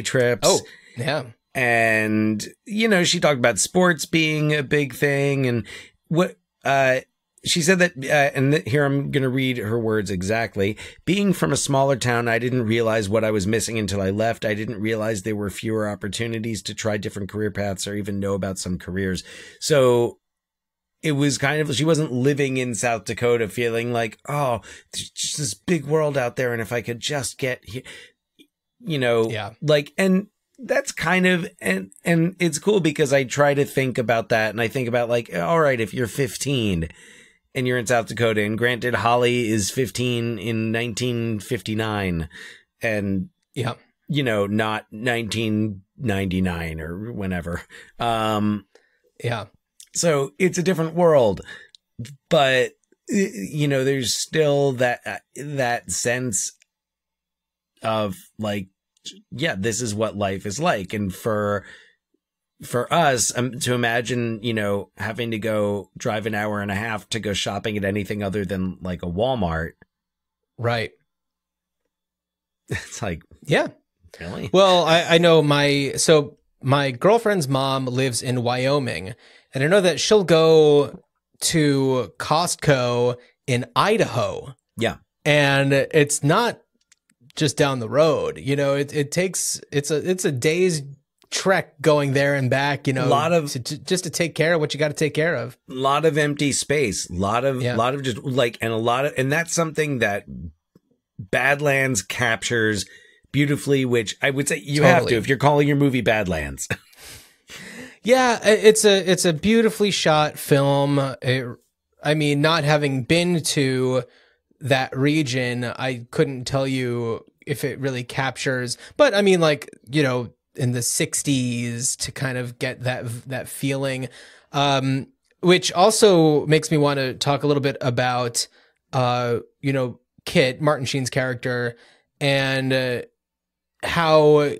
Speaker 4: trips.
Speaker 3: Oh, yeah.
Speaker 4: And, you know, she talked about sports being a big thing and she said that, and here I'm going to read her words exactly. Being from a smaller town, I didn't realize what I was missing until I left. I didn't realize there were fewer opportunities to try different career paths or even know about some careers. So it was kind of, she wasn't living in South Dakota feeling like, oh, there's just this big world out there. And if I could just get here, you know, like, and that's kind of, and it's cool because I try to think about that. And I think about like, all right, if you're 15 and you're in South Dakota, and granted, Holly is 15 in 1959 and, you know, not 1999 or whenever. So it's a different world, but you know, there's still that sense of like, yeah, this is what life is like. And for us, to imagine, you know, having to go drive an hour and a half to go shopping at anything other than like a Walmart.
Speaker 3: Right.
Speaker 4: It's like,
Speaker 3: yeah,
Speaker 4: really?
Speaker 3: Well, I know my girlfriend's mom lives in Wyoming, and I know that she'll go to Costco in Idaho.
Speaker 4: Yeah.
Speaker 3: And it's not just down the road, you know, it's a day's trek going there and back, you know, just to take care of what you got to take care of.
Speaker 4: A lot of empty space, a lot of just like, and that's something that Badlands captures beautifully, which I would say you have to, if you're calling your movie Badlands.
Speaker 3: Yeah. It's a beautifully shot film. I mean, not having been to that region, I couldn't tell you if it really captures, but I mean, like, you know, in the 60s to kind of get that feeling, which also makes me want to talk a little bit about, you know, Kit, Martin Sheen's character, and how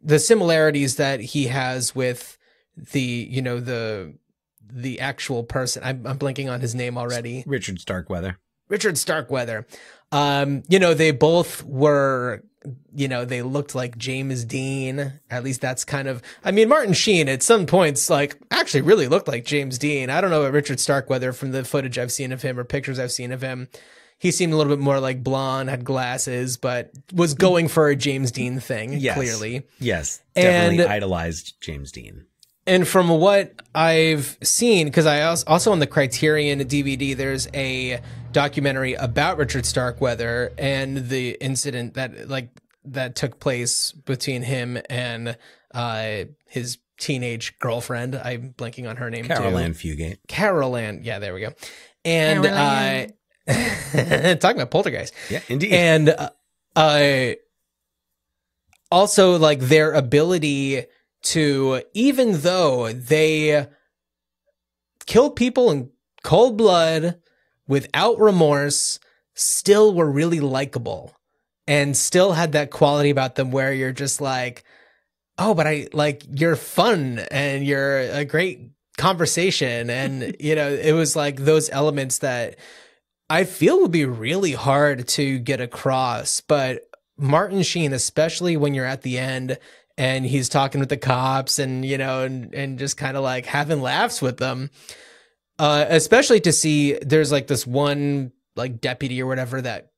Speaker 3: the similarities that he has with the, you know, the actual person. I'm blanking on his name already.
Speaker 4: Richard Starkweather.
Speaker 3: You know, they both were, you know, they looked like James Dean. At least that's kind of, I mean, Martin Sheen at some points, like, actually really looked like James Dean. I don't know about Richard Starkweather from the footage I've seen of him or pictures I've seen of him. He seemed a little bit more like blonde, had glasses, but was going for a James Dean thing, clearly.
Speaker 4: Yes, definitely idolized James Dean.
Speaker 3: And from what I've seen, because I also on the Criterion DVD, there's a documentary about Richard Starkweather and the incident that took place between him and his teenage girlfriend. I'm blanking on her name
Speaker 4: Carol Ann Fugate.
Speaker 3: Carol Ann, yeah, there we go. And talking about Poltergeist.
Speaker 4: Yeah, indeed.
Speaker 3: And also like their ability to, even though they killed people in cold blood without remorse, still were really likable and still had that quality about them where you're just like, oh, but I like, you're fun and you're a great conversation. And, you know, it was like those elements that I feel would be really hard to get across. But Martin Sheen, especially when you're at the end and he's talking with the cops and, you know, and just kind of like having laughs with them, especially to see there's like this one like deputy or whatever that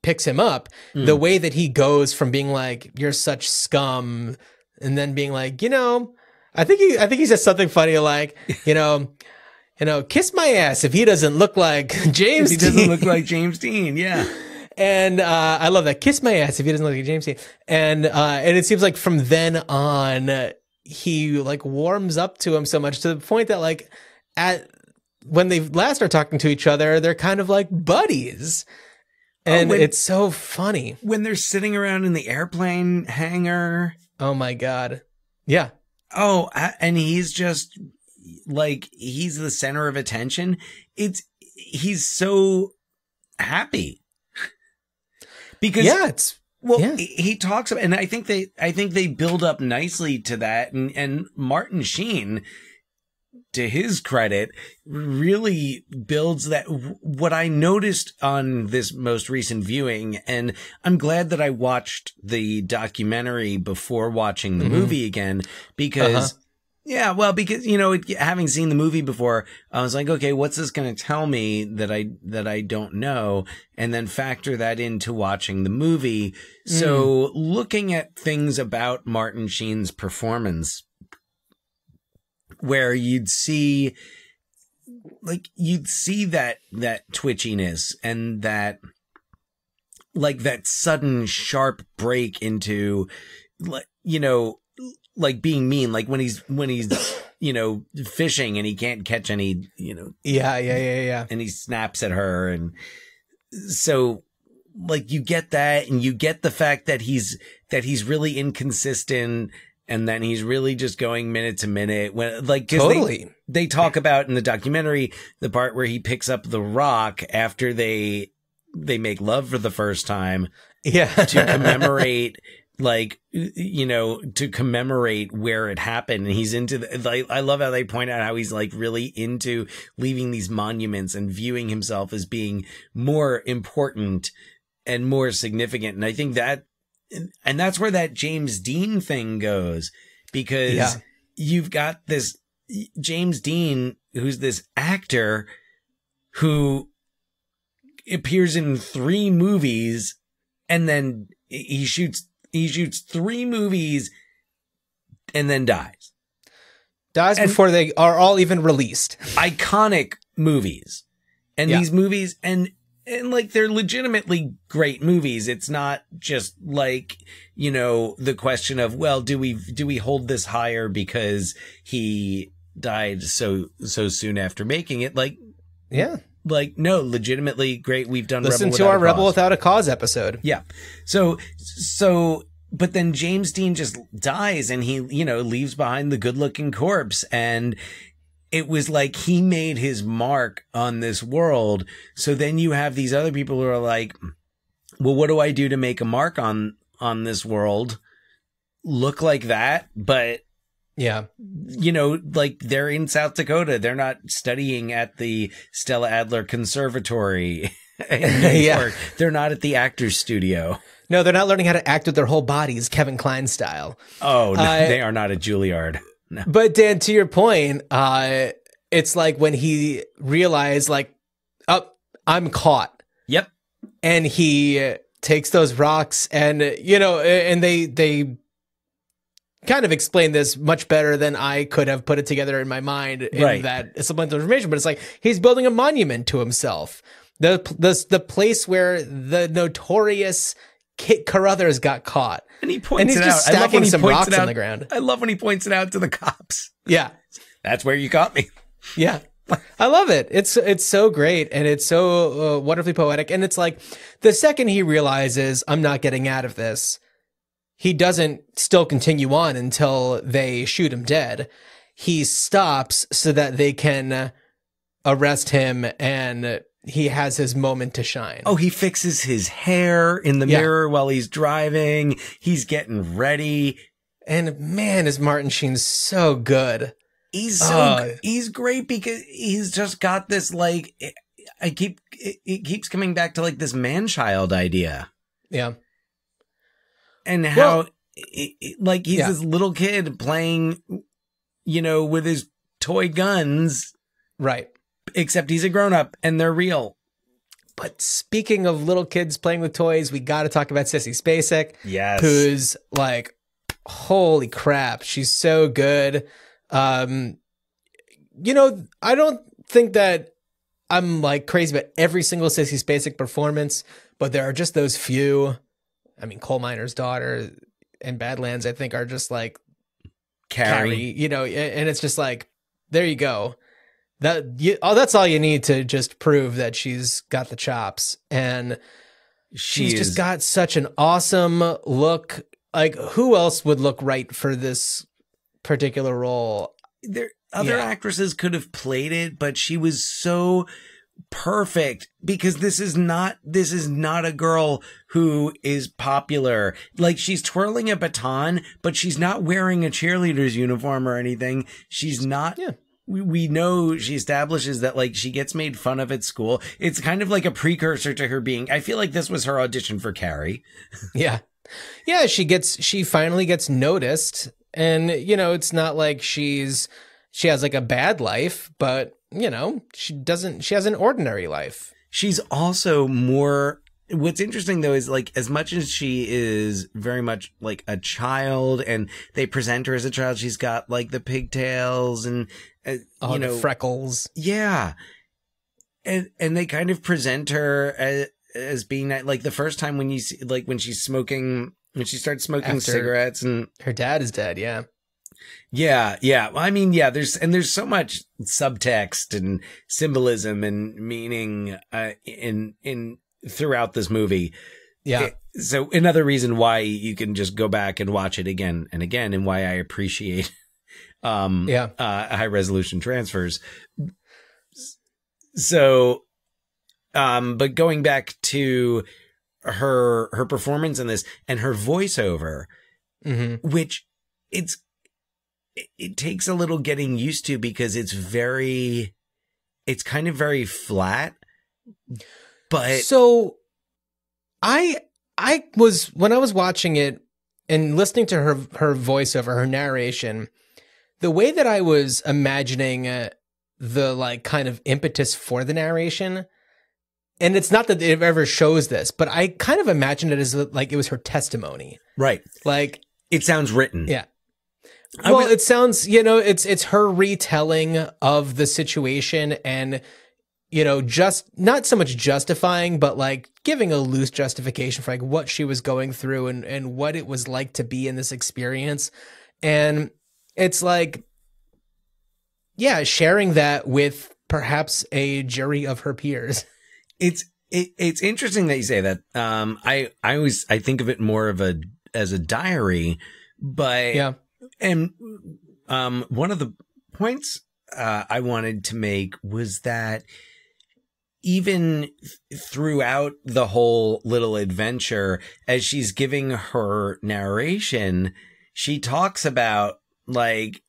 Speaker 3: picks him up, the way that he goes from being like, you're such scum, and then being like, you know, I think he says something funny like, you know, kiss my ass if he doesn't look like James Dean.
Speaker 4: He doesn't look like James Dean, yeah.
Speaker 3: And I love that. Kiss my ass if he doesn't look like James Dean. And it seems like from then on, he like warms up to him so much to the point that like when they last are talking to each other, they're kind of like buddies. And it's so funny.
Speaker 4: When they're sitting around in the airplane hangar.
Speaker 3: Oh my God. Yeah.
Speaker 4: Oh, and he's just like, he's the center of attention. He's so happy. because
Speaker 3: yeah.
Speaker 4: he talks about, and I think they build up nicely to that, and Martin Sheen, to his credit, really builds that. What I noticed on this most recent viewing, and I'm glad that I watched the documentary before watching the movie again, because because, you know, having seen the movie before, I was like, okay, what's this going to tell me that I don't know? And then factor that into watching the movie. So looking at things about Martin Sheen's performance, where you'd see that twitchiness and that, like, that sudden sharp break into, you know, like being mean, like when he's, you know, fishing and he can't catch any, you know.
Speaker 3: Yeah.
Speaker 4: And he snaps at her. And so, like, you get that, and you get the fact that he's really inconsistent, and then he's really just going minute to minute. When, like,
Speaker 3: totally.
Speaker 4: They talk about in the documentary the part where he picks up the rock after they make love for the first time.
Speaker 3: Yeah.
Speaker 4: To commemorate, like, you know, to commemorate where it happened. And he's into I love how they point out how he's, like, really into leaving these monuments and viewing himself as being more important and more significant. And I think that, and that's where that James Dean thing goes, because you've got this James Dean, who's this actor who appears in 3 movies, and then he shoots 3 movies and then dies
Speaker 3: Before they are all even released.
Speaker 4: Iconic movies. And these movies, and like, they're legitimately great movies. It's not just like, you know, the question of, well, do we hold this higher because he died so soon after making it? Like, like, no, legitimately great. We've done
Speaker 3: Listen to our Rebel Without a Cause episode.
Speaker 4: Yeah. So, but then James Dean just dies, and he, you know, leaves behind the good looking corpse, and it was like he made his mark on this world. So then you have these other people who are like, well, what do I do to make a mark on this world? Look like that. But, you know, like, they're in South Dakota. They're not studying at the Stella Adler Conservatory in New York. They're not at the Actors Studio.
Speaker 3: No, they're not learning how to act with their whole bodies, Kevin Kline style.
Speaker 4: Oh, no, they are not at Juilliard. No.
Speaker 3: But Dan, to your point, it's like when he realized, like, oh, I'm caught.
Speaker 4: Yep.
Speaker 3: And he takes those rocks, and, you know, and they kind of explain this much better than I could have put it together in my mind in that supplemental information. But it's like he's building a monument to himself. The place where the notorious Kit Carruthers got caught.
Speaker 4: And he points it out.
Speaker 3: Just stacking some rocks on the ground.
Speaker 4: I love when he points it out to the cops.
Speaker 3: Yeah.
Speaker 4: That's where you got me.
Speaker 3: Yeah. I love it. It's so great, and it's so wonderfully poetic. And it's like, the second he realizes, I'm not getting out of this, he doesn't still continue on until they shoot him dead. He stops so that they can arrest him, and he has his moment to shine.
Speaker 4: Oh, he fixes his hair in the mirror while he's driving. He's getting ready.
Speaker 3: And man, is Martin Sheen so good.
Speaker 4: He's great, because he's just got this, like, it keeps coming back to, like, this man-child idea.
Speaker 3: Yeah.
Speaker 4: And how, like, he's this little kid playing, you know, with his toy guns.
Speaker 3: Right.
Speaker 4: Except he's a grown-up, and they're real.
Speaker 3: But speaking of little kids playing with toys, we got to talk about Sissy Spacek.
Speaker 4: Yes.
Speaker 3: Who's, like, holy crap, she's so good. You know, I don't think that I'm, like, crazy about every single Sissy Spacek performance, but there are just those few. I mean, Coal Miner's Daughter and Badlands, I think, are just, like, Carrie, you know, and it's just like, there you go. That's all you need to just prove that she's got the chops. And she's just got such an awesome look. Like, who else would look right for this particular role?
Speaker 4: Other actresses could have played it, but she was so perfect, because this is not a girl who is popular. Like, she's twirling a baton, but she's not wearing a cheerleader's uniform or anything. She's not. Yeah. We know, she establishes that, like, she gets made fun of at school. It's kind of like a precursor to her being, I feel like this was her audition for Carrie. Yeah.
Speaker 3: Yeah. She finally gets noticed, and, you know, it's not like she has like a bad life, but, you know, she has an ordinary life.
Speaker 4: She's also more, what's interesting though is, like, as much as she is very much like a child and they present her as a child, she's got like the pigtails and, you know,
Speaker 3: the freckles.
Speaker 4: Yeah. And they kind of present her as being like, the first time when you see, like, when she starts smoking cigarettes and
Speaker 3: her dad is dead. Yeah.
Speaker 4: Yeah. Yeah. I mean, yeah, there's so much subtext and symbolism and meaning, in throughout this movie.
Speaker 3: Yeah.
Speaker 4: So another reason why you can just go back and watch it again and again, and why I appreciate, high resolution transfers. So, but going back to her performance in this and her voiceover, which it takes a little getting used to, because it's kind of very flat. But
Speaker 3: so I was, when I was watching it and listening to her voiceover, her narration, the way that I was imagining the, like, kind of impetus for the narration, and it's not that it ever shows this, but I kind of imagined it as like it was her testimony.
Speaker 4: Right.
Speaker 3: Like,
Speaker 4: it sounds written.
Speaker 3: Yeah. Well, it sounds, you know, it's her retelling of the situation, and, you know, just not so much justifying, but like giving a loose justification for like what she was going through and what it was like to be in this experience. And it's like, yeah, sharing that with perhaps a jury of her peers.
Speaker 4: It's interesting that you say that. I think of it more as a diary, but
Speaker 3: yeah.
Speaker 4: And one of the points I wanted to make was that even throughout the whole little adventure, as she's giving her narration, she talks about, like,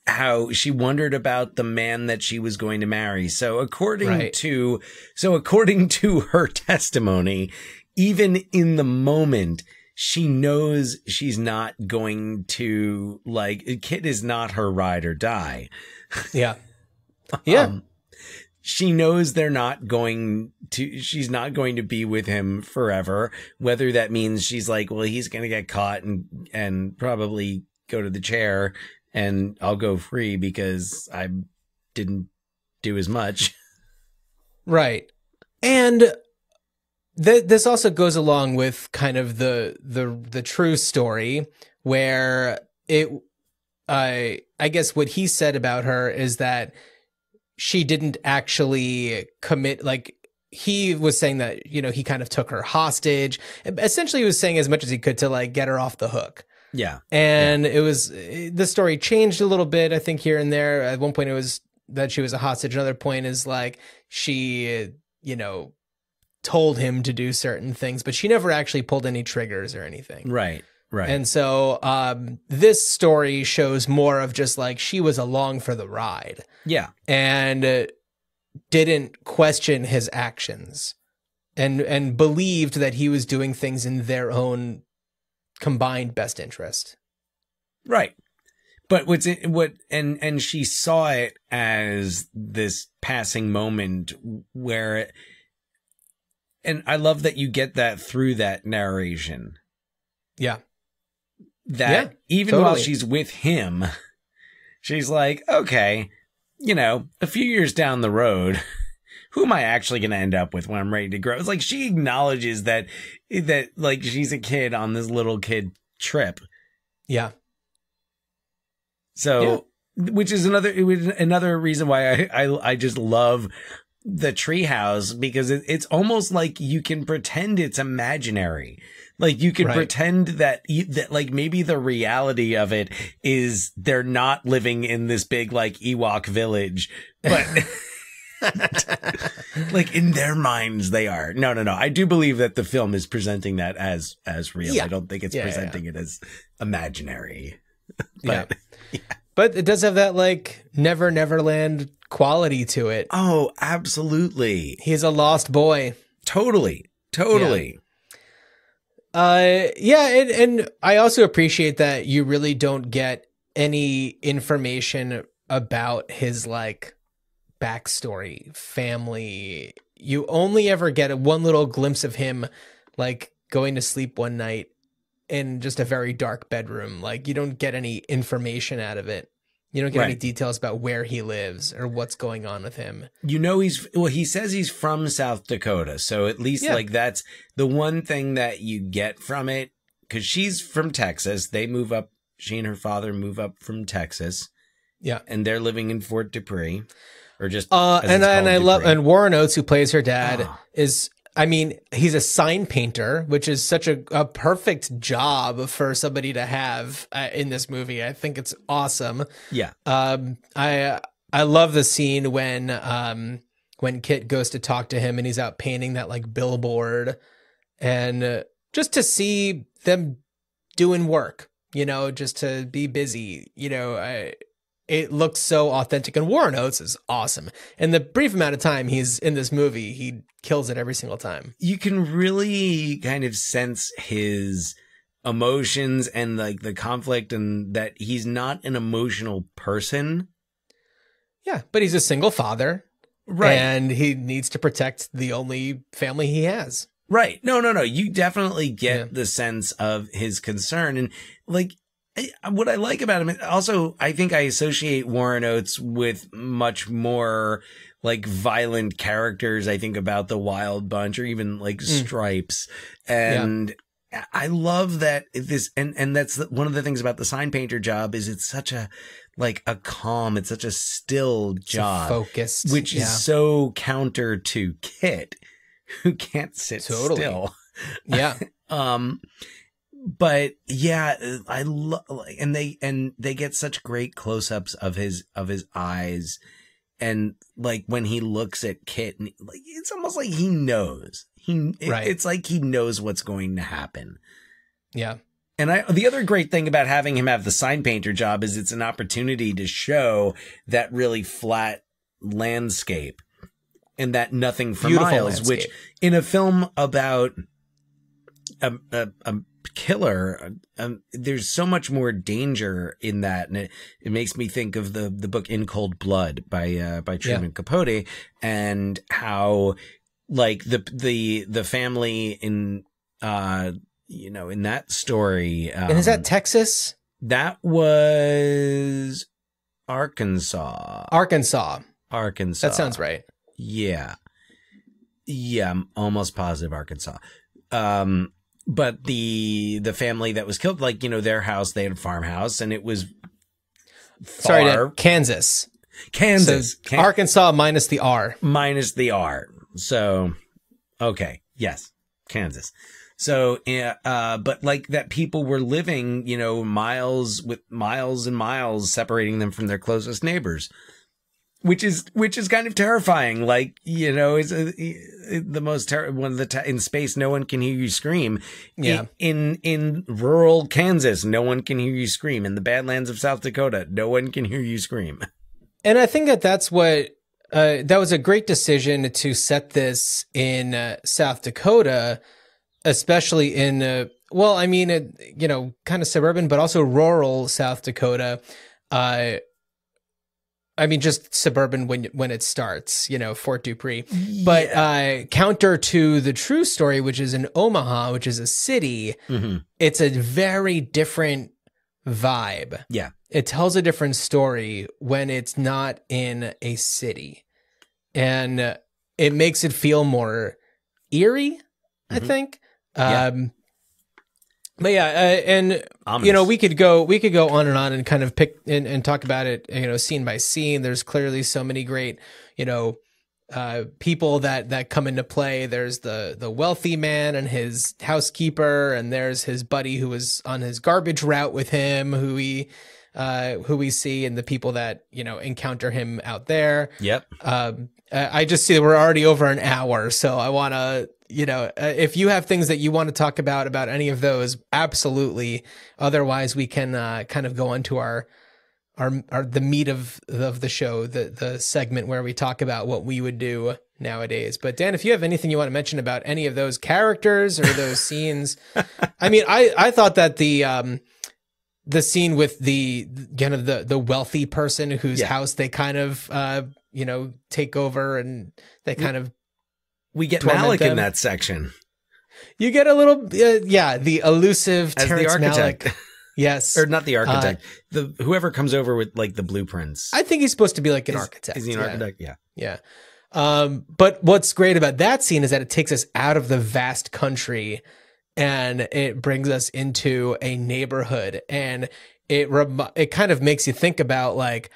Speaker 4: how she wondered about the man that she was going to marry. So according to her testimony, even in the moment, she knows she's not going to, like, Kit is not her ride or die.
Speaker 3: Yeah. Yeah.
Speaker 4: She knows she's not going to be with him forever. Whether that means she's like, well, he's going to get caught and probably go to the chair, and I'll go free because I didn't do as much. Right.
Speaker 3: And this also goes along with kind of the true story, where I guess what he said about her is that she didn't actually commit. Like, he was saying that, you know, he kind of took her hostage. Essentially, he was saying as much as he could to, like, get her off the hook.
Speaker 4: Yeah.
Speaker 3: And it was, the story changed a little bit, I think, here and there. At one point it was that she was a hostage. Another point is, like, she, you know, told him to do certain things, but she never actually pulled any triggers or anything.
Speaker 4: Right. Right.
Speaker 3: And so this story shows more of just, like, she was along for the ride.
Speaker 4: Yeah.
Speaker 3: And didn't question his actions, and believed that he was doing things in their own combined best interest.
Speaker 4: Right. But and she saw it as this passing moment where, and I love that you get that through that narration.
Speaker 3: Yeah.
Speaker 4: That even totally. While she's with him, she's like, okay, you know, a few years down the road, who am I actually going to end up with when I'm ready to grow? It's like she acknowledges that like she's a kid on this little kid trip.
Speaker 3: Yeah.
Speaker 4: So, which is another reason why I just love the treehouse, because it's almost like you can pretend it's imaginary. Like, you can pretend that like maybe the reality of it is they're not living in this big, like, Ewok village, but Like in their minds, they are. No. I do believe that the film is presenting that as real.
Speaker 3: Yeah.
Speaker 4: I don't think it's presenting it as imaginary.
Speaker 3: But, but it does have that like Never Neverland quality to it.
Speaker 4: Oh, absolutely.
Speaker 3: He's a lost boy.
Speaker 4: Totally.
Speaker 3: And I also appreciate that you really don't get any information about his like backstory, family. You only ever get one little glimpse of him like going to sleep one night in just a very dark bedroom. Like you don't get any information out of it. You don't get any details about where he lives or what's going on with him. You know,
Speaker 4: he says he's from South Dakota. So at least like that's the one thing that you get from it. Cause she's from Texas. They move up. She and her father move up from Texas.
Speaker 3: Yeah.
Speaker 4: And they're living in Fort Dupree or just,
Speaker 3: and I love, and Warren Oates, who plays her dad is, I mean, he's a sign painter, which is such a perfect job for somebody to have in this movie. I think it's awesome.
Speaker 4: Yeah.
Speaker 3: I love the scene when Kit goes to talk to him and he's out painting that like billboard, and just to see them doing work, you know, just to be busy, you know, it looks so authentic. And Warren Oates is awesome. And the brief amount of time he's in this movie, he kills it every single time.
Speaker 4: You can really kind of sense his emotions and like the conflict, and that he's not an emotional person.
Speaker 3: Yeah, but he's a single father.
Speaker 4: Right.
Speaker 3: And he needs to protect the only family he has.
Speaker 4: Right. No. You definitely get the sense of his concern. And like, what I like about him, also, I think I associate Warren Oates with much more like violent characters. I think about the Wild Bunch or even like Stripes. And I love that this, and that's one of the things about the sign painter job is it's such a, like a calm, it's such a still job,
Speaker 3: focused,
Speaker 4: which is so counter to Kit, who can't sit still.
Speaker 3: Yeah.
Speaker 4: But yeah, I love, and they get such great close-ups of his eyes, and like when he looks at Kit, and like it's almost like he knows. It's like he knows what's going to happen.
Speaker 3: Yeah.
Speaker 4: And the other great thing about having him have the sign painter job is it's an opportunity to show that really flat landscape and that nothing for
Speaker 3: Beautiful
Speaker 4: miles,
Speaker 3: landscape.
Speaker 4: which in a film about a killer, there's so much more danger in that, and it makes me think of the book In Cold Blood by Truman Capote, and how like the family in in that story,
Speaker 3: and is that Texas?
Speaker 4: That was Arkansas. That
Speaker 3: sounds right.
Speaker 4: Yeah, I'm almost positive Arkansas. But the family that was killed, like, you know, their house, they had a farmhouse, and it was far.
Speaker 3: Kansas.
Speaker 4: So
Speaker 3: Arkansas minus the R.
Speaker 4: So, okay. Yes. Kansas. So, but like that people were living, you know, miles and miles separating them from their closest neighbors. Which is kind of terrifying. Like, you know, it's the most one of in space, no one can hear you scream.
Speaker 3: Yeah.
Speaker 4: In rural Kansas, no one can hear you scream. In the Badlands of South Dakota, no one can hear you scream.
Speaker 3: And I think that's what, that was a great decision to set this in South Dakota, especially in, you know, kind of suburban, but also rural South Dakota. I mean, just suburban when it starts, you know, Fort Dupree. Yeah. But counter to the true story, which is in Omaha, which is a city, it's a very different vibe.
Speaker 4: Yeah.
Speaker 3: It tells a different story when it's not in a city. And it makes it feel more eerie, I think. But yeah, and ominous. You know, we could go on and kind of pick and talk about it, you know, scene by scene. There's clearly so many great, you know, people that come into play. There's the wealthy man and his housekeeper, and there's his buddy who was on his garbage route with him, who he who we see and the people that, you know, encounter him out there.
Speaker 4: Yep.
Speaker 3: I just see that we're already over an hour, so I want to, you know, if you have things that you want to talk about any of those, absolutely. Otherwise, we can kind of go on to our the meat of the show, the segment where we talk about what we would do nowadays. But Dan, if you have anything you want to mention about any of those characters or those scenes, I mean, I thought that the scene with the kind of the wealthy person whose house they kind of you know, take over, and they kind of
Speaker 4: we get Malick in that section.
Speaker 3: You get a little the elusive
Speaker 4: as
Speaker 3: Terrence
Speaker 4: the architect.
Speaker 3: Malick. Yes.
Speaker 4: Or not the architect. The whoever comes over with like the blueprints.
Speaker 3: I think he's supposed to be like an architect.
Speaker 4: Is he an architect? Yeah.
Speaker 3: Yeah. But what's great about that scene is that it takes us out of the vast country and it brings us into a neighborhood, and it kind of makes you think about, like,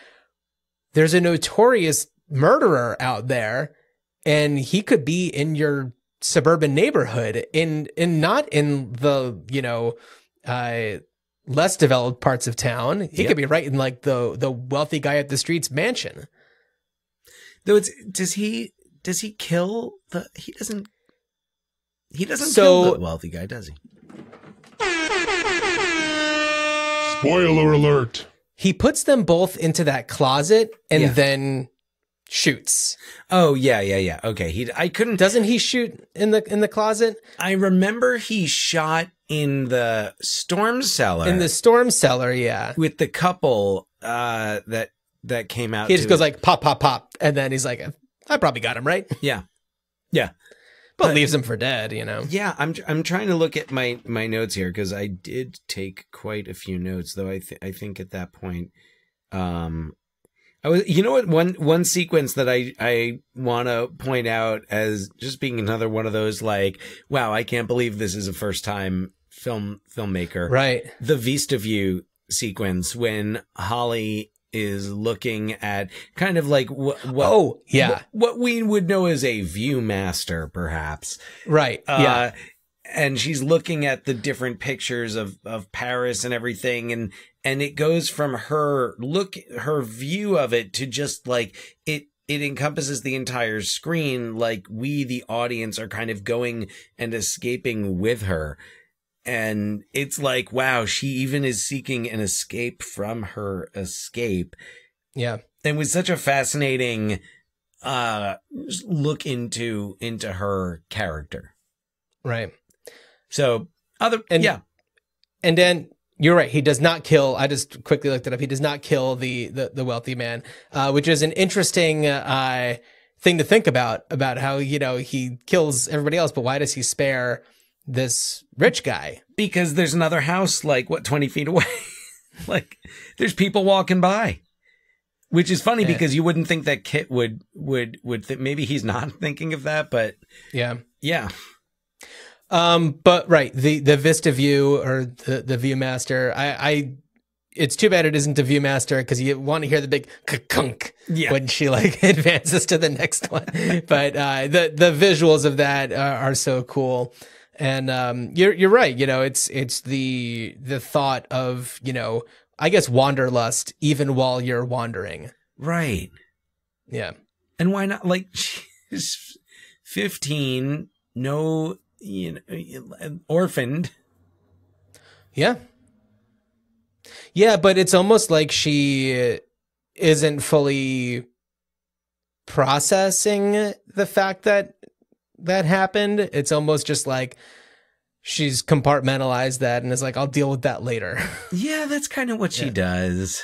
Speaker 3: there's a notorious murderer out there and he could be in your suburban neighborhood in not in the, you know, less developed parts of town. He could be right in like the wealthy guy at the street's mansion.
Speaker 4: Though does he kill he doesn't kill the wealthy guy, does he?
Speaker 5: Spoiler alert.
Speaker 3: He puts them both into that closet and then shoots.
Speaker 4: Oh yeah. Okay. I couldn't.
Speaker 3: Doesn't he shoot in the closet?
Speaker 4: I remember he shot in the storm cellar.
Speaker 3: In the storm cellar, yeah.
Speaker 4: With the couple that came out.
Speaker 3: He just goes like pop, pop, pop, and then he's like, I probably got him, right?
Speaker 4: Yeah.
Speaker 3: But leaves him for dead, you know.
Speaker 4: Yeah, I'm trying to look at my notes here because I did take quite a few notes, though I think at that point, I was, you know what, one sequence that I want to point out as just being another one of those, like, wow, I can't believe this is a first time filmmaker.
Speaker 3: Right.
Speaker 4: The Vista View sequence when Holly is looking at kind of like what we would know as a viewmaster, perhaps.
Speaker 3: Right.
Speaker 4: And she's looking at the different pictures of Paris and everything. And it goes from her view of it to just like it encompasses the entire screen. Like we, the audience, are kind of going and escaping with her. And it's like, wow, she even is seeking an escape from her escape.
Speaker 3: Yeah.
Speaker 4: And with such a fascinating look into her character.
Speaker 3: Right.
Speaker 4: So
Speaker 3: And then you're right. He does not kill. I just quickly looked it up. He does not kill the wealthy man, which is an interesting thing to think about how, you know, he kills everybody else, but why does he spare this rich guy?
Speaker 4: Because there's another house like 20 feet away. Like there's people walking by, which is funny because you wouldn't think that Kit would maybe he's not thinking of that, but
Speaker 3: yeah.
Speaker 4: But
Speaker 3: right, the Vista View or the Viewmaster, it's too bad it isn't a Viewmaster because you want to hear the big kunk when she like advances to the next one. But the visuals of that are so cool. And you're right. You know, it's the thought of, you know, I guess wanderlust even while you're wandering.
Speaker 4: Right.
Speaker 3: Yeah.
Speaker 4: And why not? Like she's 15, no, you know, orphaned.
Speaker 3: Yeah. Yeah, but it's almost like she isn't fully processing the fact that happened. It's almost just like she's compartmentalized that and is like, I'll deal with that later.
Speaker 4: Yeah, that's kind of what she does.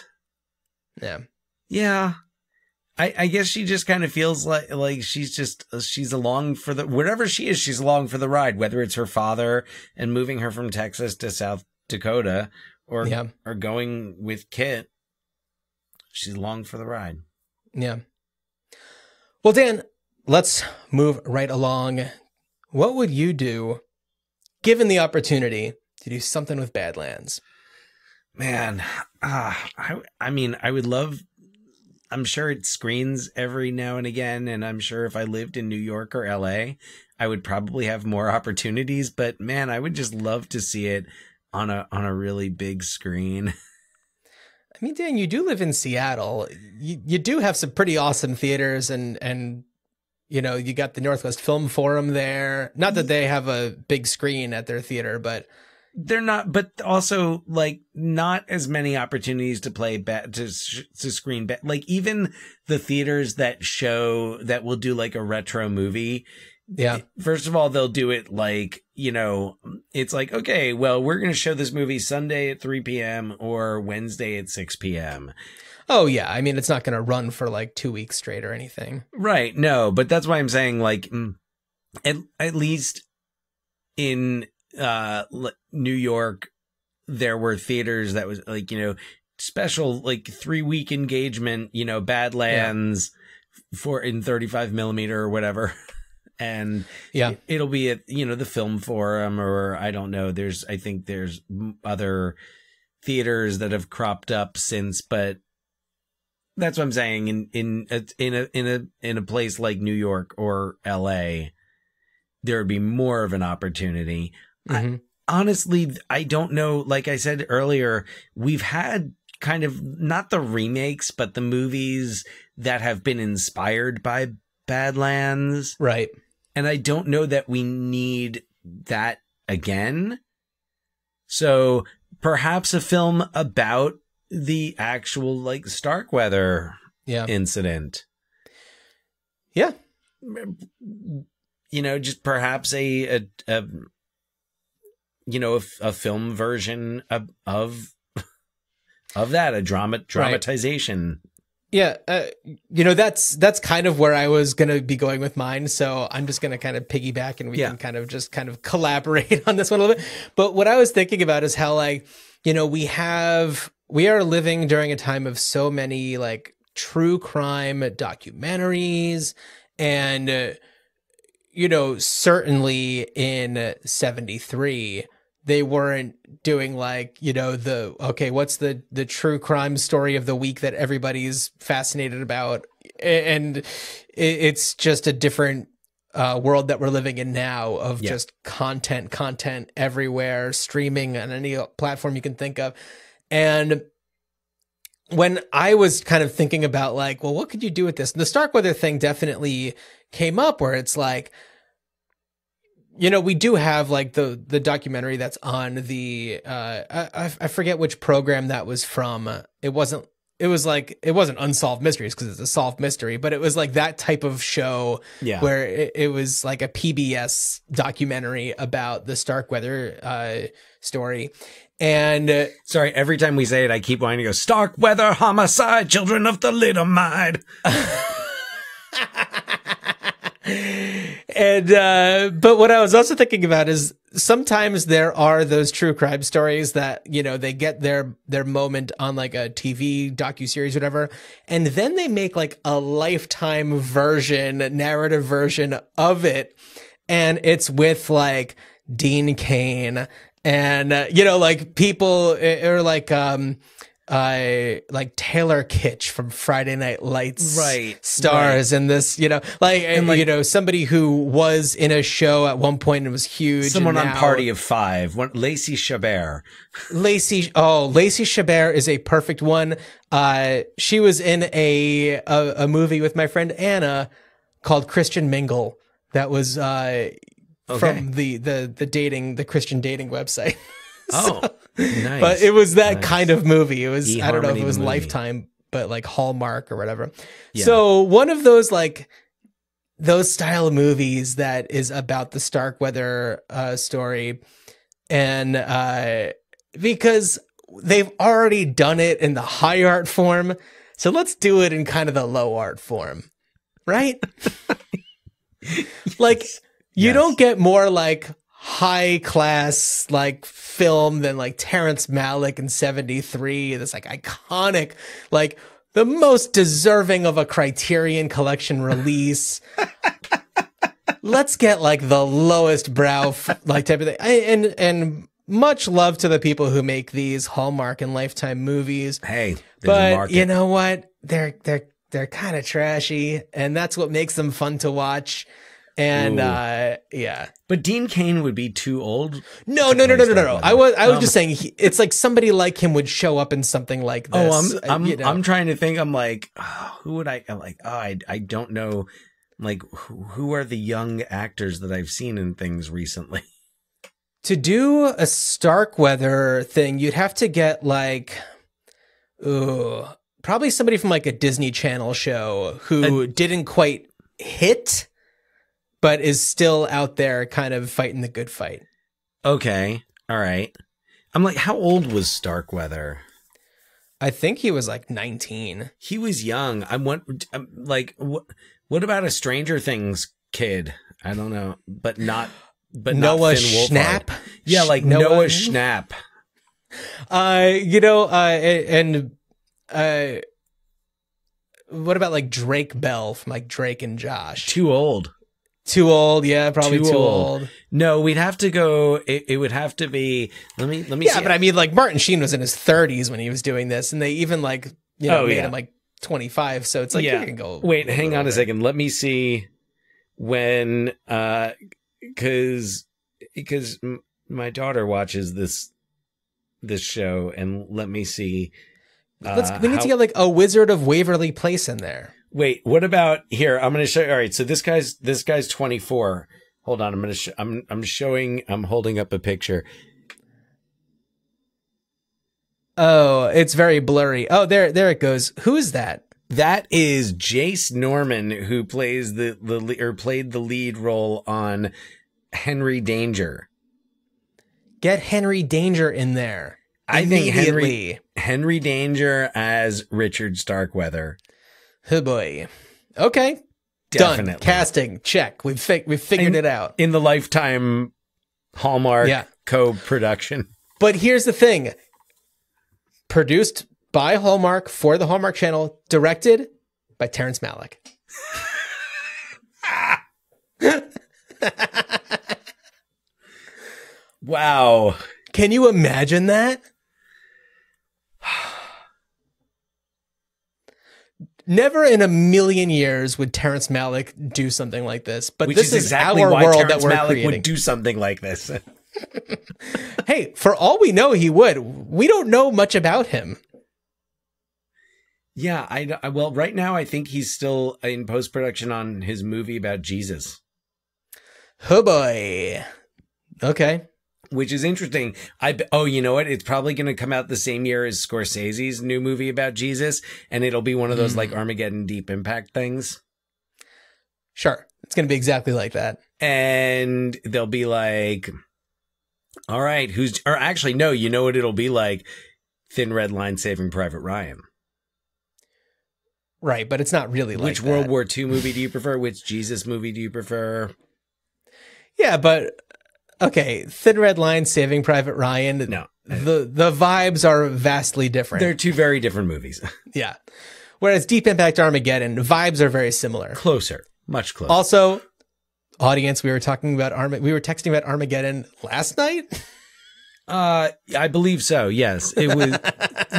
Speaker 3: Yeah.
Speaker 4: Yeah. I guess she just kind of feels like she's along for wherever she is, she's along for the ride, whether it's her father and moving her from Texas to South Dakota or going with Kit. She's along for the ride.
Speaker 3: Yeah. Well, Dan, let's move right along. What would you do, given the opportunity, to do something with Badlands?
Speaker 4: Man, I mean, I would love, I'm sure it screens every now and again, and I'm sure if I lived in New York or LA, I would probably have more opportunities, but man, I would just love to see it on a really big screen.
Speaker 3: I mean, Dan, you do live in Seattle. You do have some pretty awesome theaters, and you know, you got the Northwest Film Forum there. Not that they have a big screen at their theater, but
Speaker 4: they're not. But also, like, not as many opportunities to play to screen. Like, even the theaters that will do like a retro movie.
Speaker 3: Yeah.
Speaker 4: First of all, they'll do it like, you know, it's like, okay, well, we're going to show this movie Sunday at 3 p.m. or Wednesday at 6 p.m.
Speaker 3: Oh, yeah. I mean, it's not going to run for like 2 weeks straight or anything.
Speaker 4: Right. No, but that's why I'm saying, like, at least in New York, there were theaters that was like, you know, special, like 3-week engagement, you know, Badlands in 35 millimeter or whatever. And it'll be at, you know, the Film Forum, or I don't know. I think there's other theaters that have cropped up since, but that's what I'm saying. In a place like New York or LA, there would be more of an opportunity. Mm-hmm. Honestly, I don't know. Like I said earlier, we've had kind of not the remakes, but the movies that have been inspired by Badlands.
Speaker 3: Right.
Speaker 4: And I don't know that we need that again. So perhaps a film about the actual, like, Starkweather incident.
Speaker 3: Yeah.
Speaker 4: You know, just perhaps a film version of that, a dramatization.
Speaker 3: Yeah, you know, that's kind of where I was going to be going with mine. So I'm just going to kind of piggyback, and we can kind of collaborate on this one a little bit. But what I was thinking about is how, like, you know, we are living during a time of so many, like, true crime documentaries, and, you know, certainly in 73, they weren't doing, like, you know, what's the true crime story of the week that everybody's fascinated about. And it's just a different world that we're living in now of just content everywhere, streaming on any platform you can think of. And when I was kind of thinking about, like, well, what could you do with this? And the Starkweather thing definitely came up, where it's like, you know, we do have, like, the documentary that's on the I forget which program that was from. It wasn't Unsolved Mysteries, because it's a solved mystery, but it was like that type of show where it was like a PBS documentary about the Starkweather story. And
Speaker 4: sorry, every time we say it, I keep wanting to go, Starkweather homicide, children of the thalidomide.
Speaker 3: And but what I was also thinking about is sometimes there are those true crime stories that, you know, they get their moment on, like, a TV docuseries, whatever, and then they make, like, a Lifetime narrative version of it, and it's with, like, Dean Cain and you know, like, people, or like Taylor Kitsch from Friday Night Lights, stars in this, you know, like, and, like, you know, somebody who was in a show at one point and was huge.
Speaker 4: Someone on Party of Five, Lacey Chabert.
Speaker 3: Lacey Chabert is a perfect one. She was in a movie with my friend Anna called Christian Mingle. That was from the Christian dating website.
Speaker 4: Oh, nice.
Speaker 3: But it was that kind of movie. It was, I don't know if it was Lifetime, but like Hallmark or whatever. Yeah. So one of those, like, those style of movies that is about the Starkweather story, and because they've already done it in the high art form, so let's do it in kind of the low art form, right? Like, you don't get more, like, high class, like, film than, like, Terrence Malick in 73. This, like, iconic, like, the most deserving of a Criterion Collection release. Let's get, like, the lowest brow, like, type of thing. And much love to the people who make these Hallmark and Lifetime movies.
Speaker 4: Hey,
Speaker 3: but you know what? They're kind of trashy, and that's what makes them fun to watch. And yeah.
Speaker 4: But Dean Cain would be too old.
Speaker 3: No. I was just saying it's like somebody like him would show up in something like this.
Speaker 4: I'm trying to think. I'm like, who would I like? I don't know. Like, who are the young actors that I've seen in things recently?
Speaker 3: To do a Starkweather thing, you'd have to get like, probably somebody from like a Disney Channel show who didn't quite hit, but is still out there kind of fighting the good fight. Okay. All right.
Speaker 4: I'm like, how old was Starkweather?
Speaker 3: I think he was like 19.
Speaker 4: He was young. What about a Stranger Things kid? I don't know, but not
Speaker 3: Noah Schnapp.
Speaker 4: Yeah, like Noah Schnapp.
Speaker 3: What about like Drake Bell from like Drake and Josh?
Speaker 4: Too old.
Speaker 3: Yeah, probably too old.
Speaker 4: No, we'd have to go. It would have to be. Let me.
Speaker 3: Yeah, see. But I mean, like Martin Sheen was in his 30s when he was doing this, and they even like made him like 25. So it's like you can go.
Speaker 4: Wait, hang on a second. Let me see when because my daughter watches this show, and let me see.
Speaker 3: We need to get like a Wizard of Waverly Place in there.
Speaker 4: Wait, what about here? I'm going to show you. All right, so this guy's 24. Hold on, I'm holding up a picture.
Speaker 3: Oh, it's very blurry. Oh, there it goes. Who is that?
Speaker 4: That is Jace Norman, who plays played the lead role on Henry Danger.
Speaker 3: Get Henry Danger in there.
Speaker 4: I think Henry Danger as Richard Starkweather.
Speaker 3: Oh boy. Okay.
Speaker 4: Definitely.
Speaker 3: Done. Casting. Check. We've figured it out.
Speaker 4: In the Lifetime Hallmark co-production.
Speaker 3: But here's the thing. Produced by Hallmark for the Hallmark Channel. Directed by Terrence Malick.
Speaker 4: Wow.
Speaker 3: Can you imagine that? Never in a million years would Terrence Malick do something like this, but this is exactly our world that we're creating.
Speaker 4: Would do something like this.
Speaker 3: Hey, for all we know, he would. We don't know much about him.
Speaker 4: Yeah, well, right now I think he's still in post-production on his movie about Jesus.
Speaker 3: Oh boy. Okay.
Speaker 4: Which is interesting. You know what? It's probably going to come out the same year as Scorsese's new movie about Jesus, and it'll be one of those like Armageddon Deep Impact things.
Speaker 3: Sure. It's going to be exactly like that.
Speaker 4: And they'll be like, all right, no, you know what it'll be like? Thin Red Line Saving Private Ryan.
Speaker 3: Right, but it's not really like
Speaker 4: Which World War II movie do you prefer? Which Jesus movie do you prefer?
Speaker 3: Yeah, but... Okay, Thin Red Line, Saving Private Ryan.
Speaker 4: No.
Speaker 3: The vibes are vastly different.
Speaker 4: They're two very different movies.
Speaker 3: Yeah. Whereas Deep Impact Armageddon, vibes are very similar.
Speaker 4: Closer. Much closer.
Speaker 3: Also, audience, we were texting about Armageddon last night?
Speaker 4: I believe so. Yes. It was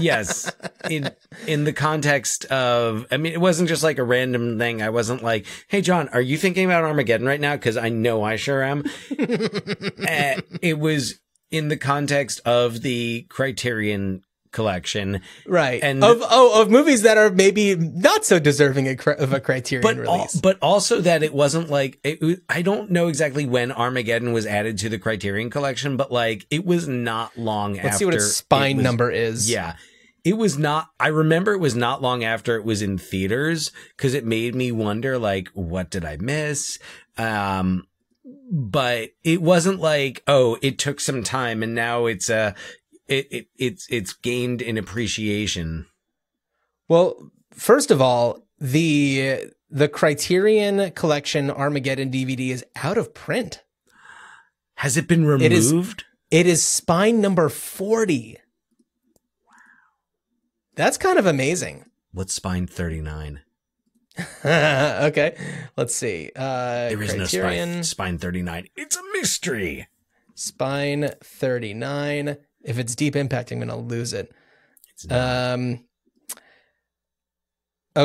Speaker 4: yes. In the context of, I mean, it wasn't just like a random thing. I wasn't like, "Hey John, are you thinking about Armageddon right now?" Cuz I know I sure am. It was in the context of the Criterion Collection.
Speaker 3: Right.
Speaker 4: And
Speaker 3: of movies that are maybe not so deserving of a Criterion release.
Speaker 4: But also that it wasn't like, I don't know exactly when Armageddon was added to the Criterion Collection, but like it was not long after.
Speaker 3: Let's see what its spine number is.
Speaker 4: Yeah. It was not, I remember it was not long after it was in theaters, because it made me wonder, like, what did I miss? But it wasn't like, oh, it took some time and now it's it's gained in appreciation.
Speaker 3: Well, first of all, the Criterion Collection Armageddon DVD is out of print.
Speaker 4: Has it been removed?
Speaker 3: It is spine number 40. Wow. That's kind of amazing.
Speaker 4: What's spine 39?
Speaker 3: Okay, let's see.
Speaker 4: There is
Speaker 3: Criterion.
Speaker 4: No spine 39. It's a mystery.
Speaker 3: Spine 39. If it's Deep Impact, I'm going to lose it.
Speaker 4: It's not.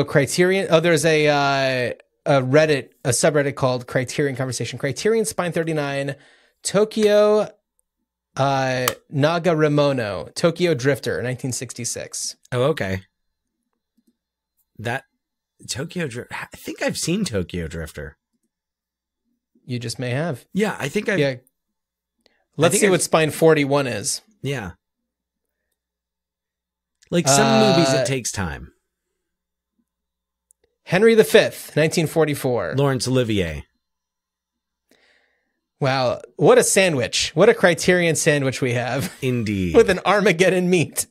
Speaker 3: Criterion. Oh, there's a a subreddit called Criterion Conversation. Criterion Spine 39, Tokyo Nagaramono, Tokyo Drifter, 1966.
Speaker 4: Oh, okay. That Tokyo Drifter. I think I've seen Tokyo Drifter.
Speaker 3: You just may have.
Speaker 4: Yeah, I think I've.
Speaker 3: Yeah. Let's see what Spine 41 is.
Speaker 4: Yeah. Like some movies, it takes time.
Speaker 3: Henry V, 1944.
Speaker 4: Laurence Olivier.
Speaker 3: Wow, what a sandwich. What a Criterion sandwich we have.
Speaker 4: Indeed.
Speaker 3: With an Armageddon meat.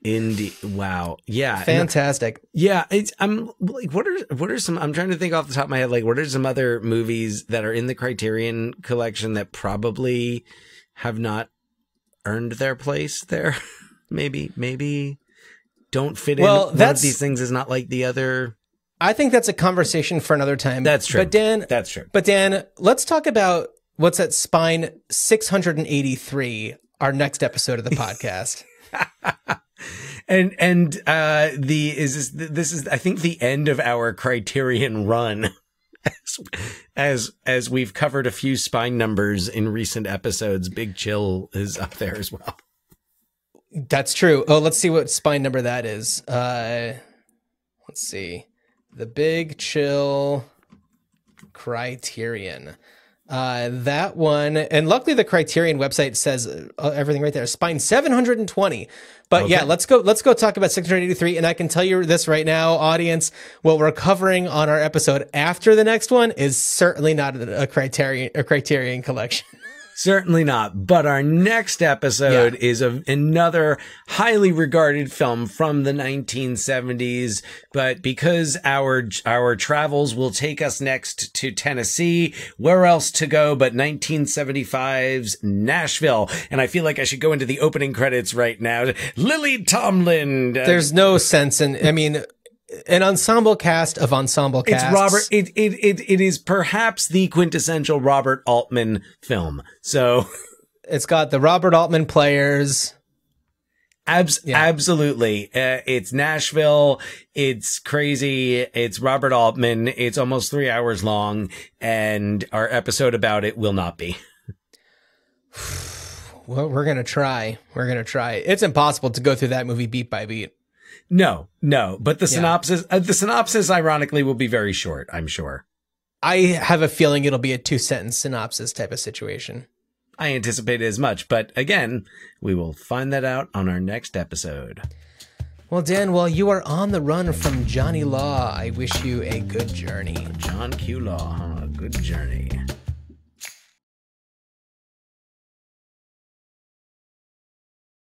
Speaker 4: Indeed. Wow. Yeah.
Speaker 3: Fantastic.
Speaker 4: Yeah. I'm like, what are some, I'm trying to think off the top of my head, like, what are some other movies that are in the Criterion collection that probably have not earned their place there? maybe don't fit in. One of these things is not like the other.
Speaker 3: I think that's a conversation for another time.
Speaker 4: That's true.
Speaker 3: But Dan,
Speaker 4: that's true.
Speaker 3: But Dan, let's talk about what's at Spine 683, our next episode of the podcast.
Speaker 4: This is I think the end of our Criterion run, as we've covered a few Spine numbers in recent episodes. Big Chill is up there as well. That's
Speaker 3: true. Oh, let's see what Spine number that is. Let's see. The Big Chill Criterion. That one, and luckily the Criterion website says everything right there. Spine 720. But okay. Yeah, let's go talk about 683. And I can tell you this right now, audience, what we're covering on our episode after the next one is certainly not a Criterion collection.
Speaker 4: Certainly not. But our next episode is another highly regarded film from the 1970s. But because our travels will take us next to Tennessee, where else to go but 1975's Nashville? And I feel like I should go into the opening credits right now. Lily Tomlin.
Speaker 3: There's no sense in, I mean, an ensemble cast of ensemble casts.
Speaker 4: It's Robert. It is perhaps the quintessential Robert Altman film. So
Speaker 3: it's got the Robert Altman players.
Speaker 4: Absolutely. It's Nashville. It's crazy. It's Robert Altman. It's almost 3 hours long, and our episode about it will not be.
Speaker 3: Well, we're going to try. It's impossible to go through that movie beat by beat.
Speaker 4: No, but the synopsis ironically will be very short, I'm sure.
Speaker 3: I have a feeling it'll be a 2-sentence synopsis type of situation.
Speaker 4: I anticipate as much, but again, we will find that out on our next episode.
Speaker 3: Well, Dan, while you are on the run from Johnny Law, I wish you a good journey.
Speaker 4: John Q. Law, a good journey.